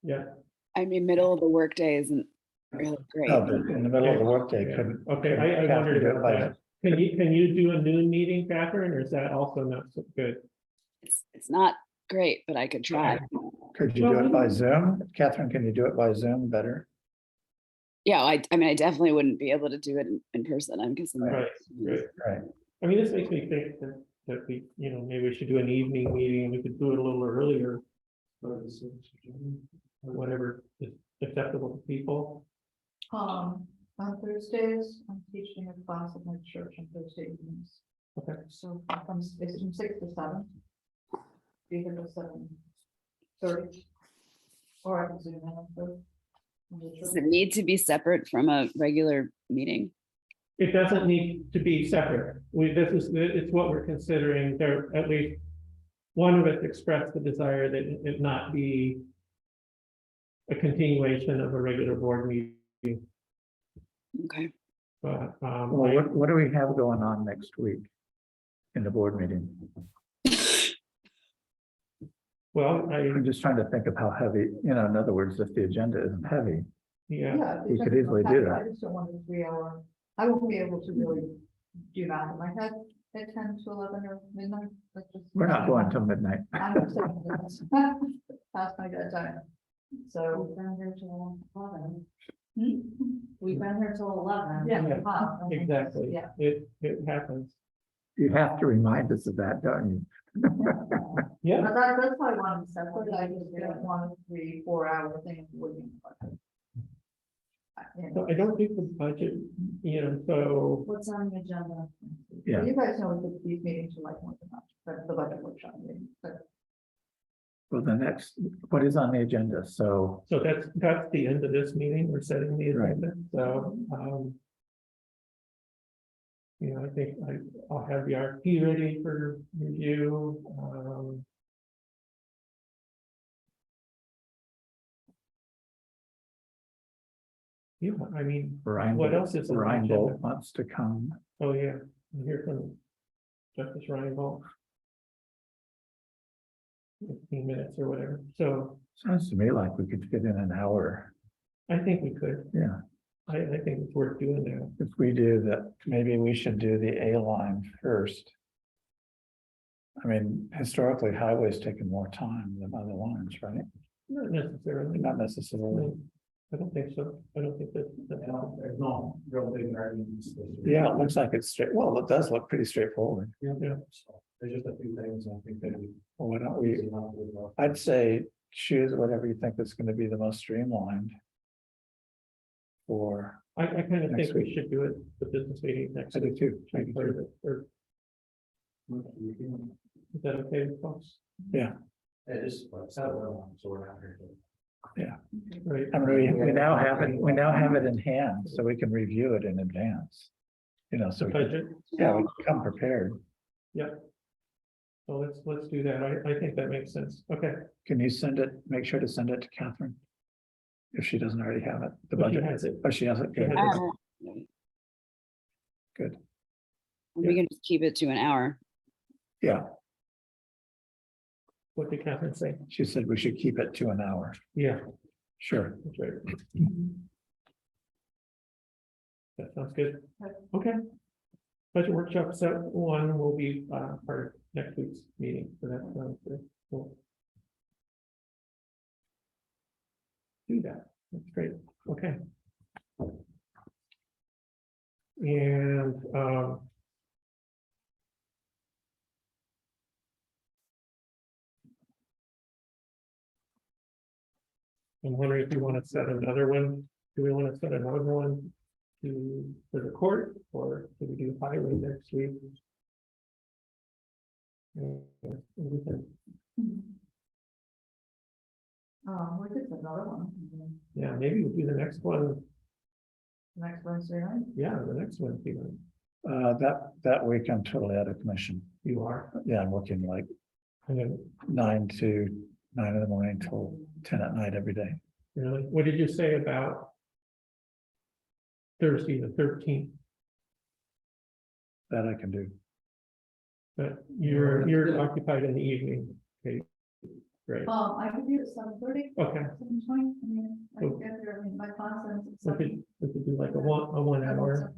Yeah, I mean, middle of the workday isn't really great. No, but in the middle of the workday, Yeah. couldn't. Okay, I Catherine wondered do it about by- that. Can you do a noon meeting, Catherine, or is that also not so good? It's not great, but I could try. Could you do it by Zoom? Catherine, can you do it by Zoom better? Yeah, I mean, I definitely wouldn't be able to do it in person. I'm guessing. Right, right. Right. I mean, this makes me think that we, maybe we should do an evening meeting. We could do it a little earlier, whatever is acceptable to people. On Thursdays, I'm teaching a class at my church on Thursday evenings. Okay. So it's from 6 to 7. Be here till 7:30. Or I can zoom in on Thursday. Does it need to be separate from a regular meeting? It doesn't need to be separate. It's what we're considering. There, at least one of us expressed the desire that it not be a continuation of a regular board meeting. Okay. But, Well, what do we have going on next week in the board meeting? I'm just trying to think of how heavy, in other words, if the agenda isn't heavy. yeah, Yeah. You could easily do that. I just don't want a 3-hour, I won't be able to really do math in my head at 10 to 11 or midnight. That's just- We're not going till midnight. I'm saying that's past my bedtime. So. We've been here till 11. We've been here till 11. Yeah, Yeah. wow. exactly. Yeah. It happens. You have to remind us of that, don't you? Yeah, But that's why I wanted to separate, I just didn't want a 3-4 hour thing waiting. so I don't think the budget, so, What's on the agenda? Yeah. You guys know that these meetings are like once a month, that's the budget workshop meeting, but. Well, the next, what is on the agenda? So, So that's the end of this meeting. We're setting the Right. agenda, so, I think I'll have the RFP ready for review, yeah, I mean, Ryan, what else is on the Ryan agenda? Bolt wants to come. Oh, yeah, I hear from Justice Ryan Ball. 15 minutes or whatever, so Sounds to me like we could fit in an hour. I think we could, Yeah, I think it's worth doing that. if we do that, maybe we should do the A line first. I mean, historically, highways taken more time than other lines, right? Not necessarily. Not necessarily. No, I don't think so. I don't think that's. There's no real big arguments. Yeah, it looks like it's straight. Well, it does look pretty straightforward. Yeah. So there's just a few things I think that we. Well, why don't we, I'd say choose whatever you think is gonna be the most streamlined. For, I kind of Next think we week. should do it, the business meeting next I do week. too. I do Part of too. it, or is that okay with folks? Yeah, It is like settled, so we're not here. Right, I mean, we now have it in hand, so we can review it in advance. You know, so, we can- budget, yeah, we can come prepared. so let's do that. I think that makes sense. Okay. Can you send it, make sure to send it to Catherine? If she doesn't already have it, the But she budget, has it. oh, she has it, She good, has good, We can just keep it to an hour. yeah, What did Catherine say? she said we should keep it to an hour, Yeah, sure. that's right. That sounds good. Okay. Budget workshop set one will be part of next week's meeting, so that sounds good. Cool. Do that, that's great, okay. And I'm wondering if you want to set another one, do we want to set another one for the court, or do we do highway next week? We can- We could set another one, Yeah, maybe we'll do the next one, next Wednesday night. yeah, the next one, even, That week I'm totally out of commission. you are, Yeah, I'm working like and then, 9 in the morning till 10 at night every day. really, what did you say about Thursday, the 13th? That I can do. But you're occupied in the evening, okay, great, I could do it 7:30, okay, 7:20, I mean, I can get there, I mean, my class ends at we 7. could do like a 1 hour,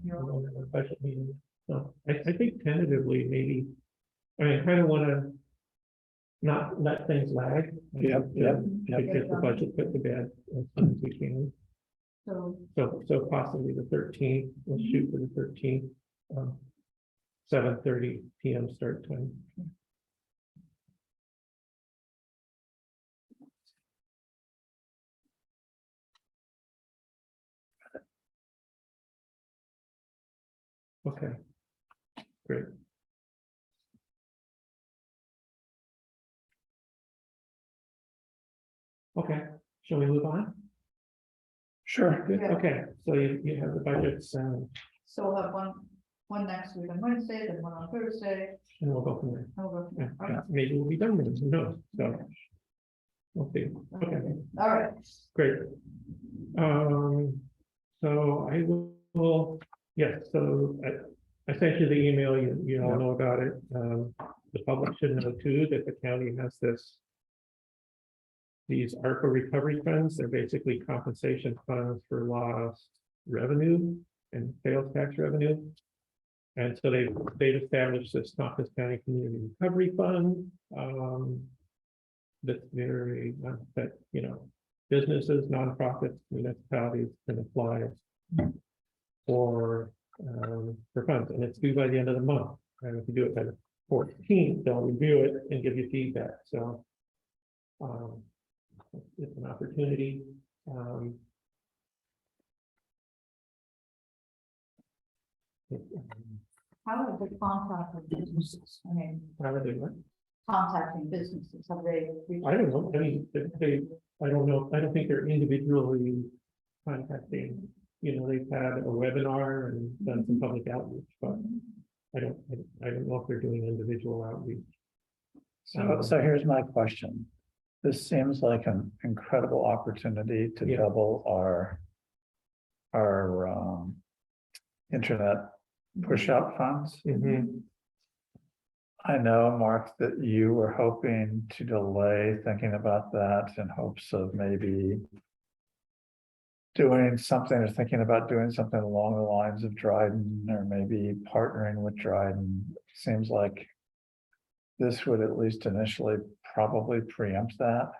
budget meeting. So I think tentatively, maybe, I mean, I kind of want to not let things lag. Yep, yep. Get the budget put to bed as soon as we can. So, So possibly the 13th, we'll shoot for the 13th. 7:30 PM start time. Okay. Great. Okay, shall we move on? Sure. Good, Yeah. okay, so you have the budgets, and so we'll have one next week on Wednesday, then one on Thursday, we'll go from there. and we'll go from Yeah, there. All right. maybe we'll be done with it, who knows, so. We'll see, okay, All right, great. So I will, yes, so I sent you the email, you all know about it. The public should know too, that the county has these ARPA recovery funds, they're basically compensation funds for lost revenue and sales tax revenue. And so they've established this Tompkins County Community Recovery Fund. That's very, that, businesses, nonprofits, municipalities can apply for funds, and it's due by the end of the month. And if you do it by the 14th, they'll review it and give you feedback, so. It's an opportunity. how are the contact with businesses? I mean, How are they, what? contacting businesses? Have they? I don't know, I mean, I don't know, I don't think they're individually contacting, you know, they've had a webinar and done some public outreach, but I don't know if they're doing individual outreach. So here's my question. This seems like an incredible opportunity to Yeah. double our internet push-out funds. Mhm. I know, Mark, that you were hoping to delay thinking about that in hopes of maybe doing something or thinking about doing something along the lines of Dryden or maybe partnering with Dryden. Seems like this would at least initially probably preempt that.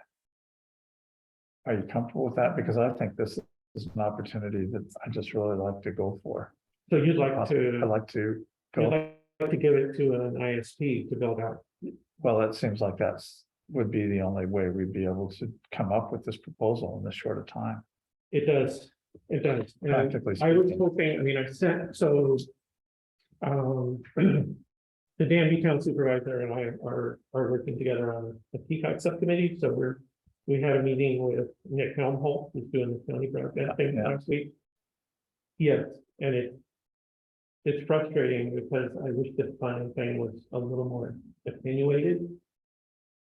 Are you comfortable with that? Because I think this is an opportunity that I just really like to go for. So you'd like I'd to, like to you'd go, like to give it to an ISP to build out. well, it seems like would be the only way we'd be able to come up with this proposal in this short a time. It does, it does. And Practically I was speaking. hoping, I mean, I sent, so. The Danby Town Supervisor and I are working together on a Peacock subcommittee, so we had a meeting with Nick Helmholt, who's doing the county broadcasting Yeah. last week. Yes, and it's frustrating because I wish this funding thing was a little more attenuated.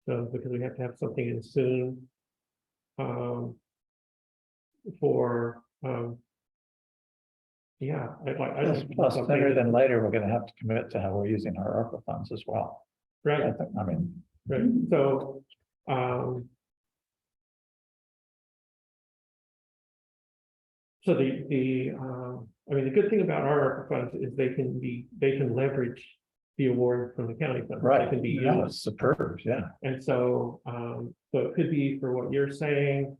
So, because we have to have something in soon. Yeah, I'd like. Plus, sooner than later, we're gonna have to commit to how we're using our ARPA funds as well. Right, I mean, right, so, so I mean, the good thing about our ARPA funds is they can leverage the award from the county funds. They right, can be yeah, used, it's superb, yeah. and so, so it could be for what you're saying,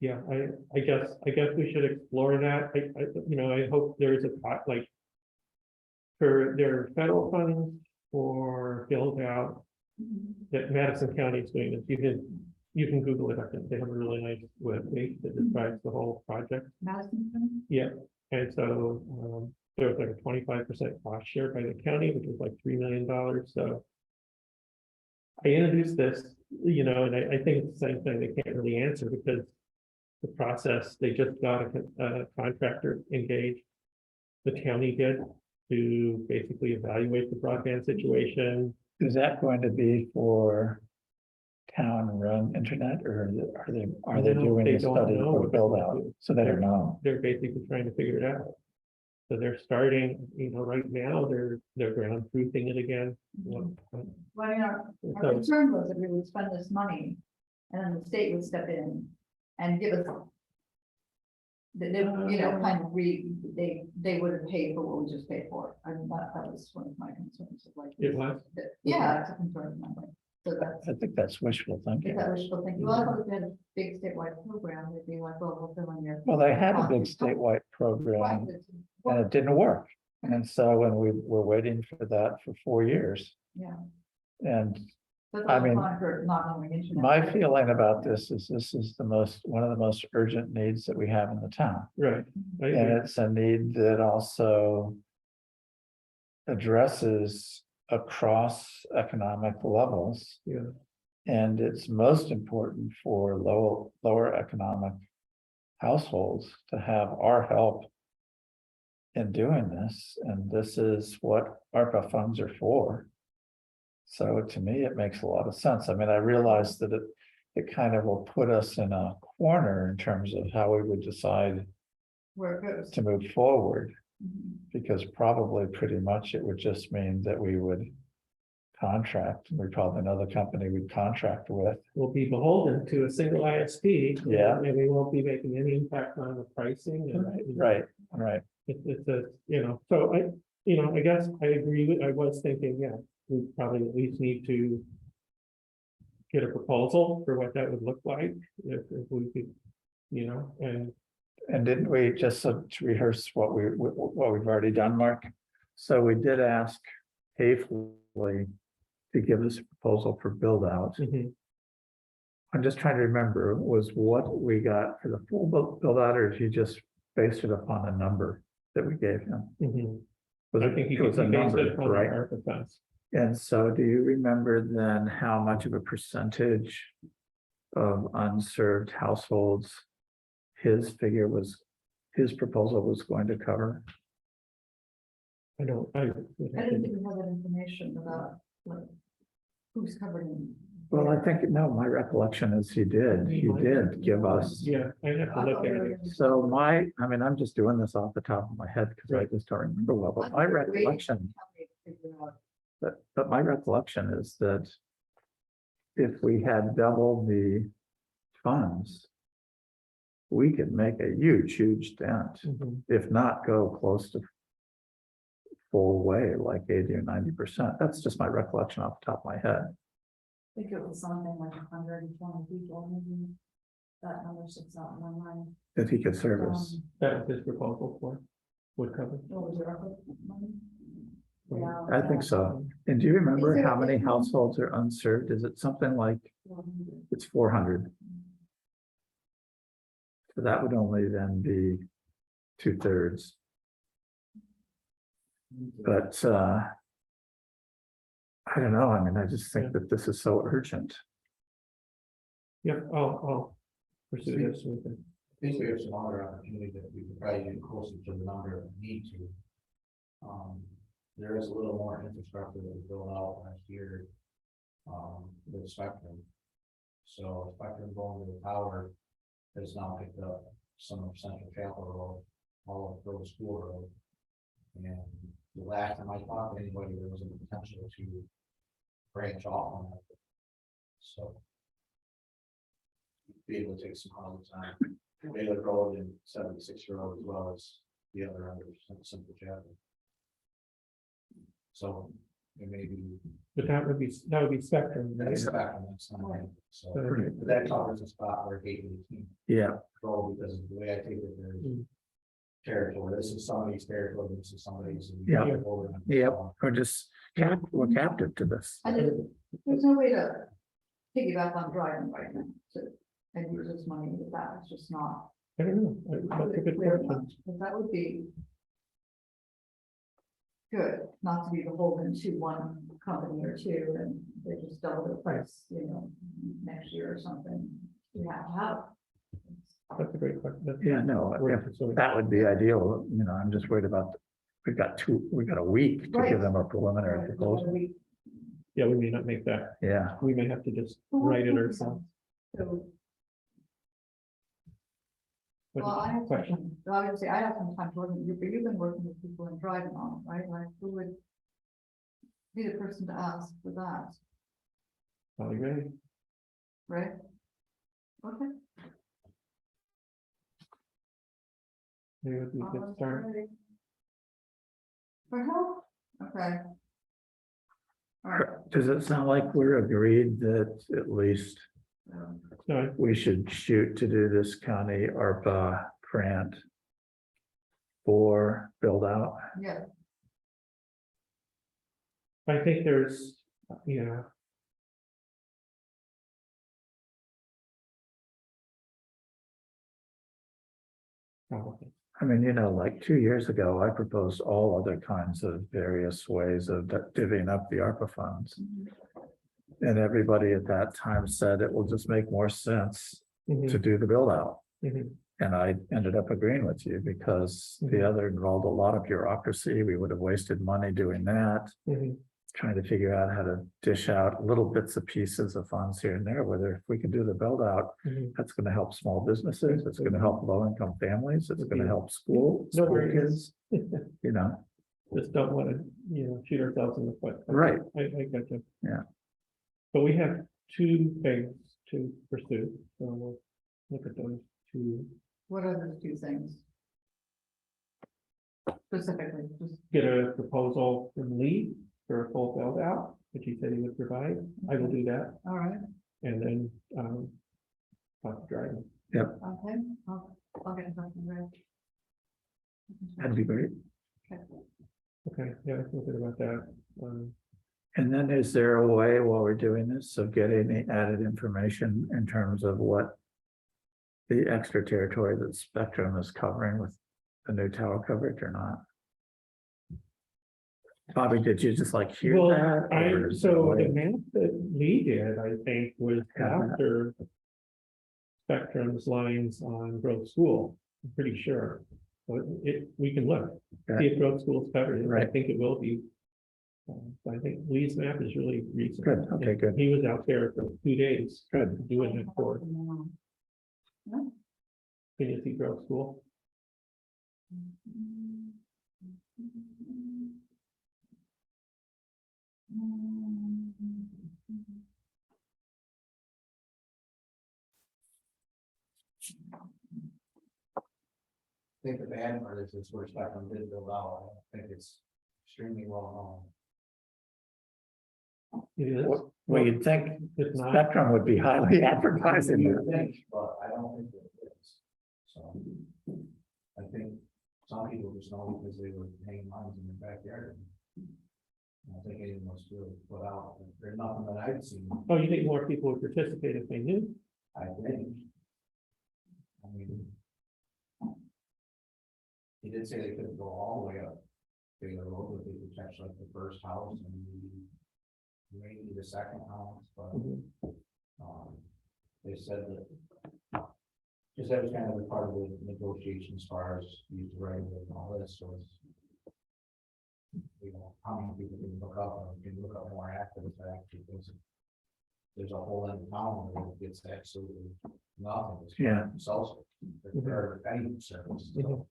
yeah, I guess we should explore that, you know, I hope there's a pot, like. For their federal funds for build out that Madison County is doing this, you can Google it, I think they have a really nice web page that describes the whole project. Madison? Yeah, and so, there was like a 25% cost share by the county, which was like $3 million, so. I introduced this, you know, and I think it's the same thing, they can't really answer because. The process, they just got a contractor engaged. The county did to basically evaluate the broadband situation. Is that going to be for town-run internet, or are they No, doing they a don't study know for what they're build gonna out? do. So they don't know. They're basically trying to figure it out. So they're starting, you know, right now, they're ground truthing it again. Well, you know, our So, concern was that we would spend this money and then the state would step in and give us. They, you know, kind of they would have paid for what we just paid for. I mean, that was one of my concerns of like. It was? Yeah, it's a concern of mine. So that's, I think that's wishful is thinking. that wishful thinking? Well, I thought if they had a big statewide program, they'd be like, well, we'll fill in your. Well, they had a big Right, statewide program but- and it didn't work. And so when we were waiting for that for 4 years, Yeah. and That's I all mean, fine for not knowing internet. my feeling about this is one of the most urgent needs that we have in the town. right. I And agree. it's a need that also addresses across economic levels. Yeah. And it's most important for lower economic households to have our help in doing this, and this is what ARPA funds are for. So to me, it makes a lot of sense. I mean, I realize that it kind of will put us in a corner in terms of how we would decide Where it goes. to move forward, Mhm. because probably pretty much it would just mean that we would contract, we probably know the company we'd contract with. We'll be beholden to a single ISP. Yeah. And we won't be making any impact on the pricing and. Right. It's a, you know, so I guess I agree with, I was thinking, yeah, we probably at least need to. Get a proposal for what that would look like, if we could, you know, and And didn't we, just so to rehearse what we've already done, Mark? So we did ask Hafley to give us a proposal for build out. mhm, I'm just trying to remember, was what we got for the full build out, or did he just based it upon a number that we gave him? mhm. Was I it- think it was a based number, it on the right? ARPA funds. And so do you remember then how much of a percentage of unserved households his proposal was going to cover? I don't, I. I didn't think we had that information about, like, who's covered in. Well, I think, no, my recollection is he did give us. Yeah, I have to look at it. So I'm just doing this off the top of my head because I just don't remember well, but my recollection, but my recollection is that if we had double the funds, we could make a huge dent, Mhm. if not go close to full way, like 80 or 90%. That's just my recollection off the top of my head. I think it was something like 120 people, maybe. That number sticks out in my mind. That he could service. That was his proposal for would cover. What was your money? Yeah. I think so. And do you remember how many households are unserved? Is it something like, it's 400? So that would only then be 2/3. But I don't know. I mean, I just think that this is so urgent. Yeah, I'll pursue this with it. I think we have some other opportunities that we could probably get closer to the number that we need to. There is a little more infrastructure that was built out last year. With Spectrum. So Spectrum going to the tower has now picked up some of Central Chapel Road, all of Grove School Road. And the last time I talked to anybody, there was a potential to branch off on that. So. Be able to take some out time. Baylor Road and 76-year-old as well as the other under Central Chapel. So it may be. But that would be Spectrum, right? That's Spectrum, that's not mine. So Right. that covers a spot where Gateway can Yeah, go, because of the way I take it, there's Mm. territory, this is somebody's territory, this is somebody's. Yeah. Yep. We're captive to this. I didn't, there's no way to piggyback on driving right now, and use this money with that, it's just not. I don't know. That's a good clear question. enough, 'cause that would be good, not to be beholden to one company or two, and they just double the price, next year or something. We have to have. That's a great question. That's- Yeah, no, We're pursuing. that would be ideal. I'm just worried about, we've got a week to Right. give them a preliminary proposal. Yeah, we may not make that. Yeah, We may have to just write it ourselves. So, What well, I have question? some, obviously, I have some time to work with you, but you've been working with people and driving on, it, right? Like, who would be the person to ask for that, Are you ready? right? Okay. Maybe we could start. For help? Okay. All right. does it sound like we're agreed that at least No, we should shoot to do this county ARPA grant for build out? Yeah, I think there's, yeah. Probably. I mean, like 2 years ago, I proposed all other kinds of various ways of divvying up the ARPA funds. And everybody at that time said it will just make more sense Mhm, to do the build out. mhm. And I ended up agreeing with you because the other involved a lot of bureaucracy. We would have wasted money doing that. Mhm. Trying to figure out how to dish out little bits of pieces of funds here and there, whether if we can do the build out, Mhm. that's gonna help small businesses, it's gonna help low income families, it's gonna help school No kids, worries. you know, Just don't want to, shoot ourselves in the foot. Right. I got you. Yeah. But we have 2 things to pursue, so we'll look at those 2. what are those two things? Specifically, just. Get a proposal from Lee for a full build out, which he said he would provide. I will do that, All right, and then, talk to Dryden. okay, I'll get something ready. that'd be great. Okay, yeah, I feel good about that. And then is there a way while we're doing this of getting the added information in terms of what the extra territory that Spectrum is covering with the new tower coverage or not? Bobby, did you just like hear Well, that? or is it so the like- map that Lee did, I think, was Yeah. after Spectrum's lines on Grove School, I'm pretty sure. But we can look, see if Grove School's covered, I Right. think it will be. So I think Lee's map is really recent. Good, okay, And good. He was out there for 2 days Good. doing it for No. Community Grove School. I think the bad part is this where Spectrum did build out, I think it's extremely well It is. Well, you'd think If not, Spectrum would be highly known. advertising You that. would think, but I don't think it is. So. I think some people just know because they were hanging lines in their backyard. I don't think anyone was really put out, there's nothing that I've seen, oh, you think more people would participate if they knew? I think. I mean. He did say they couldn't go all the way up Taylor Road, but they could catch like the first house and maybe the second house, but. Mhm. They said that. Just that was kind of a part of the negotiation as far as these right and all this was. You know, how many people can look up and can look up more after the fact because. There's a whole end of town where it gets absolutely nothing. It's Yeah. Sells it. Or any service. Mhm.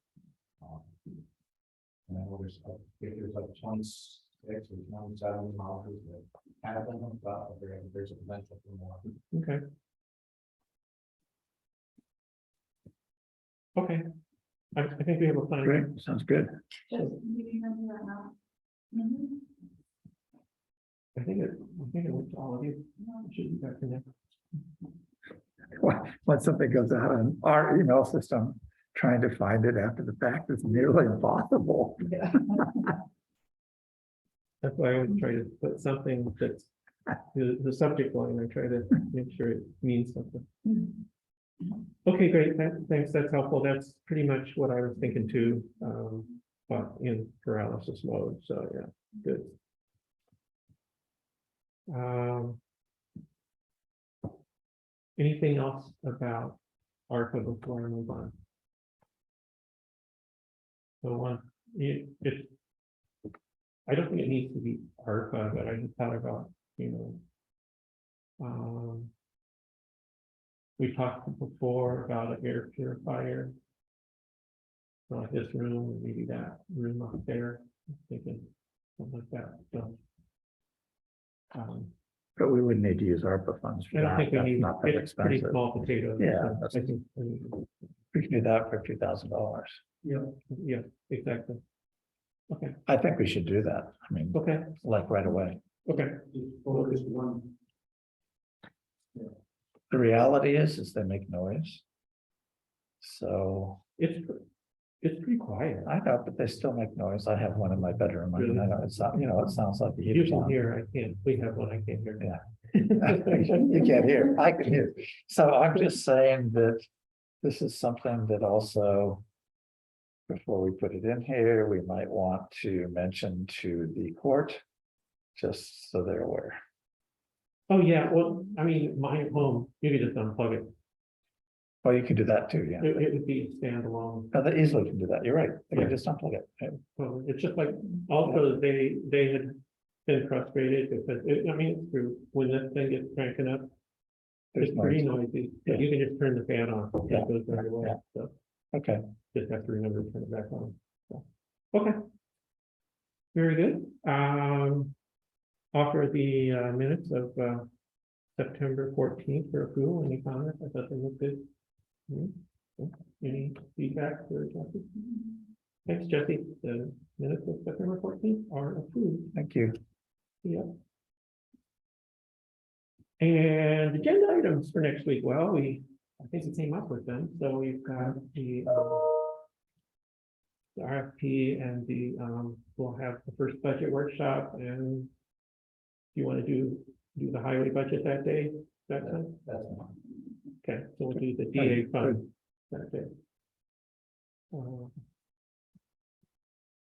And I know there's, I think there's like 26 or 27 houses that have been hooked up, but there's a potential for more. Okay. Okay. I think we have a plan. Great, sounds good. Just, you can remember that now. Mhm. I think it went to all of you. It should be back in there. When something goes out on our email system, trying to find it after the fact is nearly impossible. Yeah. That's why I always try to put something that's the subject line. I try to make sure it means something. Okay, great. Thanks. That's helpful. That's pretty much what I was thinking too. But in paralysis mode. So yeah, good. Anything else about ARPA before I move on? So I don't think it needs to be ARPA, but I just thought about, we talked before about an air purifier. Like this room, or maybe that room up there, thinking something like that, so. But we wouldn't need to use ARPA funds for I don't that. think we That's need, not that it's pretty expensive. small potatoes. Yeah, so that's- I think, We can do that for $2,000. yeah, exactly. Okay, I think we should do that. I mean, okay, like right away. okay, Focus one. The reality is they make noise. So it's pretty quiet. I know, but they still make noise. I have one in my bedroom. I mean, I know it's not, it sounds like the You heater's can on. hear, I can't, we have one, I can't hear. Yeah. You can't hear, I can hear. So I'm just saying that this is something that also, before we put it in here, we might want to mention to the court, just so they're aware. Oh, yeah, well, I mean, my home, you could just unplug it. Well, you can do that too, yeah. It would be standalone. No, they easily can do that. You're right. They can Yeah. just unplug it. So it's just like, also, they had been frustrated because, I mean, it's true, when this thing gets cranking up, There's it's pretty noise. noisy. Yeah. You can just turn the fan on. Yeah. It goes right away. Yeah. So Okay, just have to remember to turn it back on. So, okay. Very good. Offer the minutes of September 14th for approval. Any comments? I thought they looked good. Any feedback for Jesse? Thanks, Jesse. The minutes of September 14th are approved. thank you. Yeah. And agenda items for next week. Well, I think we came up with them. So we've got the RFP and we'll have the first budget workshop and you want to do the highway budget that day? That's it? That's Okay, so we'll do the DA fund that day. And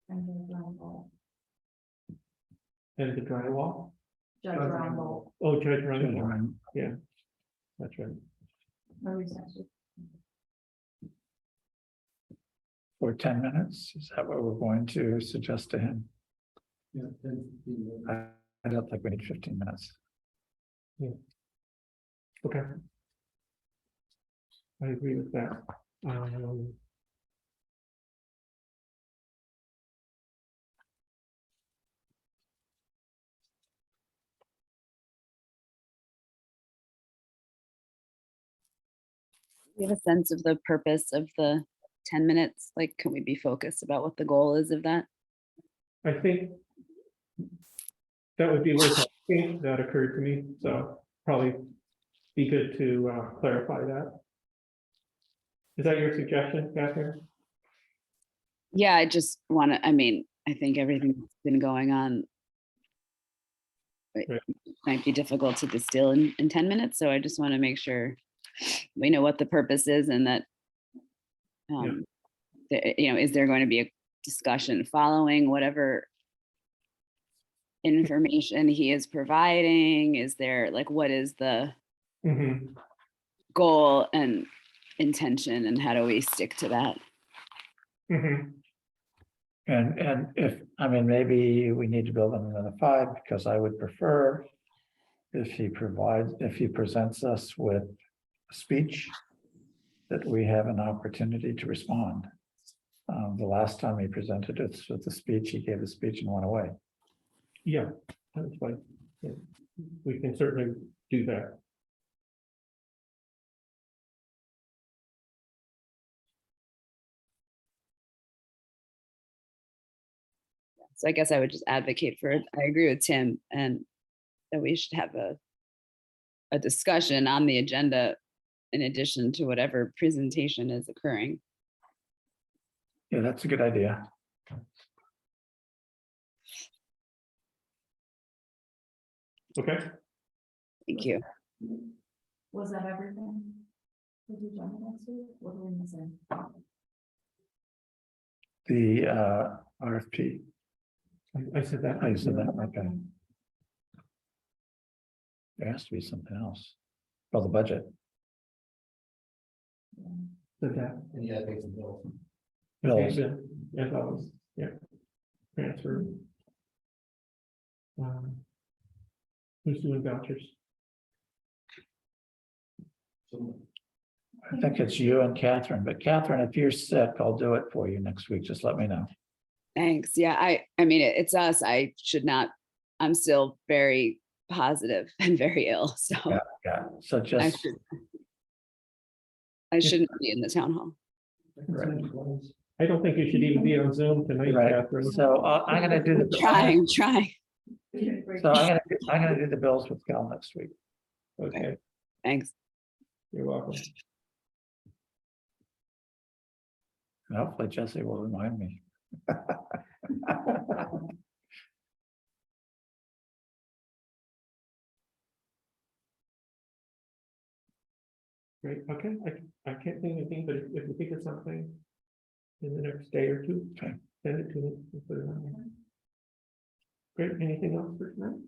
there's one more. And the drywall? Judge Rumble, Oh, Judge Rundle, And that's right. nobody's actually. for 10 minutes, is that what we're going to suggest to him? Yeah, 10, 15 minutes. I don't think we need 15 minutes. Okay. I agree with that. We have a sense of the purpose of the 10 minutes, like, can we be focused about what the goal is of that? I think that would be worth it. That occurred to me, so probably be good to clarify that. Is that your suggestion, Catherine? Yeah, I just want to, I mean, I think everything's been going on. It Right. might be difficult to distill in 10 minutes, so I just want to make sure we know what the purpose is and that, is there going to be a discussion following whatever information he is providing? Is there, like, what is the Mhm. goal and intention, and how do we stick to that? Mhm. And if, I mean, maybe we need to build in another 5, because I would prefer if he presents us with a speech, that we have an opportunity to respond. The last time he presented us with the speech, he gave a speech and went away. Yeah, that's fine. Yeah. We can certainly do that. So I guess I would just advocate for it. I agree with Tim, and that we should have a discussion on the agenda in addition to whatever presentation is occurring. Yeah, that's a good idea. Okay, Thank you. Was that everything? Did you jump next week? What are we missing? The RFP, I said that. I said that, okay. There has to be something else. Well, the budget. Said that. And yeah, pay some bills. Bills. Okay, yeah, as always, yeah. Transfer. Who's doing vouchers? So I think it's you and Catherine, but Catherine, if you're sick, I'll do it for you next week. Just let me know. Thanks. Yeah, I mean, it's us. I should not, I'm still very positive and very ill, so Yeah, so I just, should. I shouldn't be in the town hall. I don't think you should even be on Zoom tonight, right, Catherine. so I'm gonna do the. Trying. So I'm gonna do the bills with Cal next week. Okay, Thanks. you're welcome. And hopefully Jesse will remind me. Great, okay, I can't think of anything, but if you think of something in the next day or two, Okay. send it to me. We'll put it on there. Great, anything else for tonight?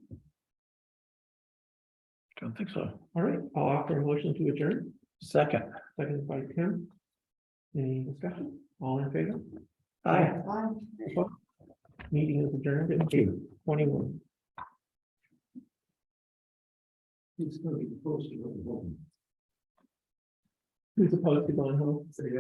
Don't think so. All right, I'll offer a motion to adjourn, Second. seconded by Tim. Any discussion? All in favor? Hi. Bye. Meeting is adjourned at 8:21. It's gonna be posted. Who's opposed to going home?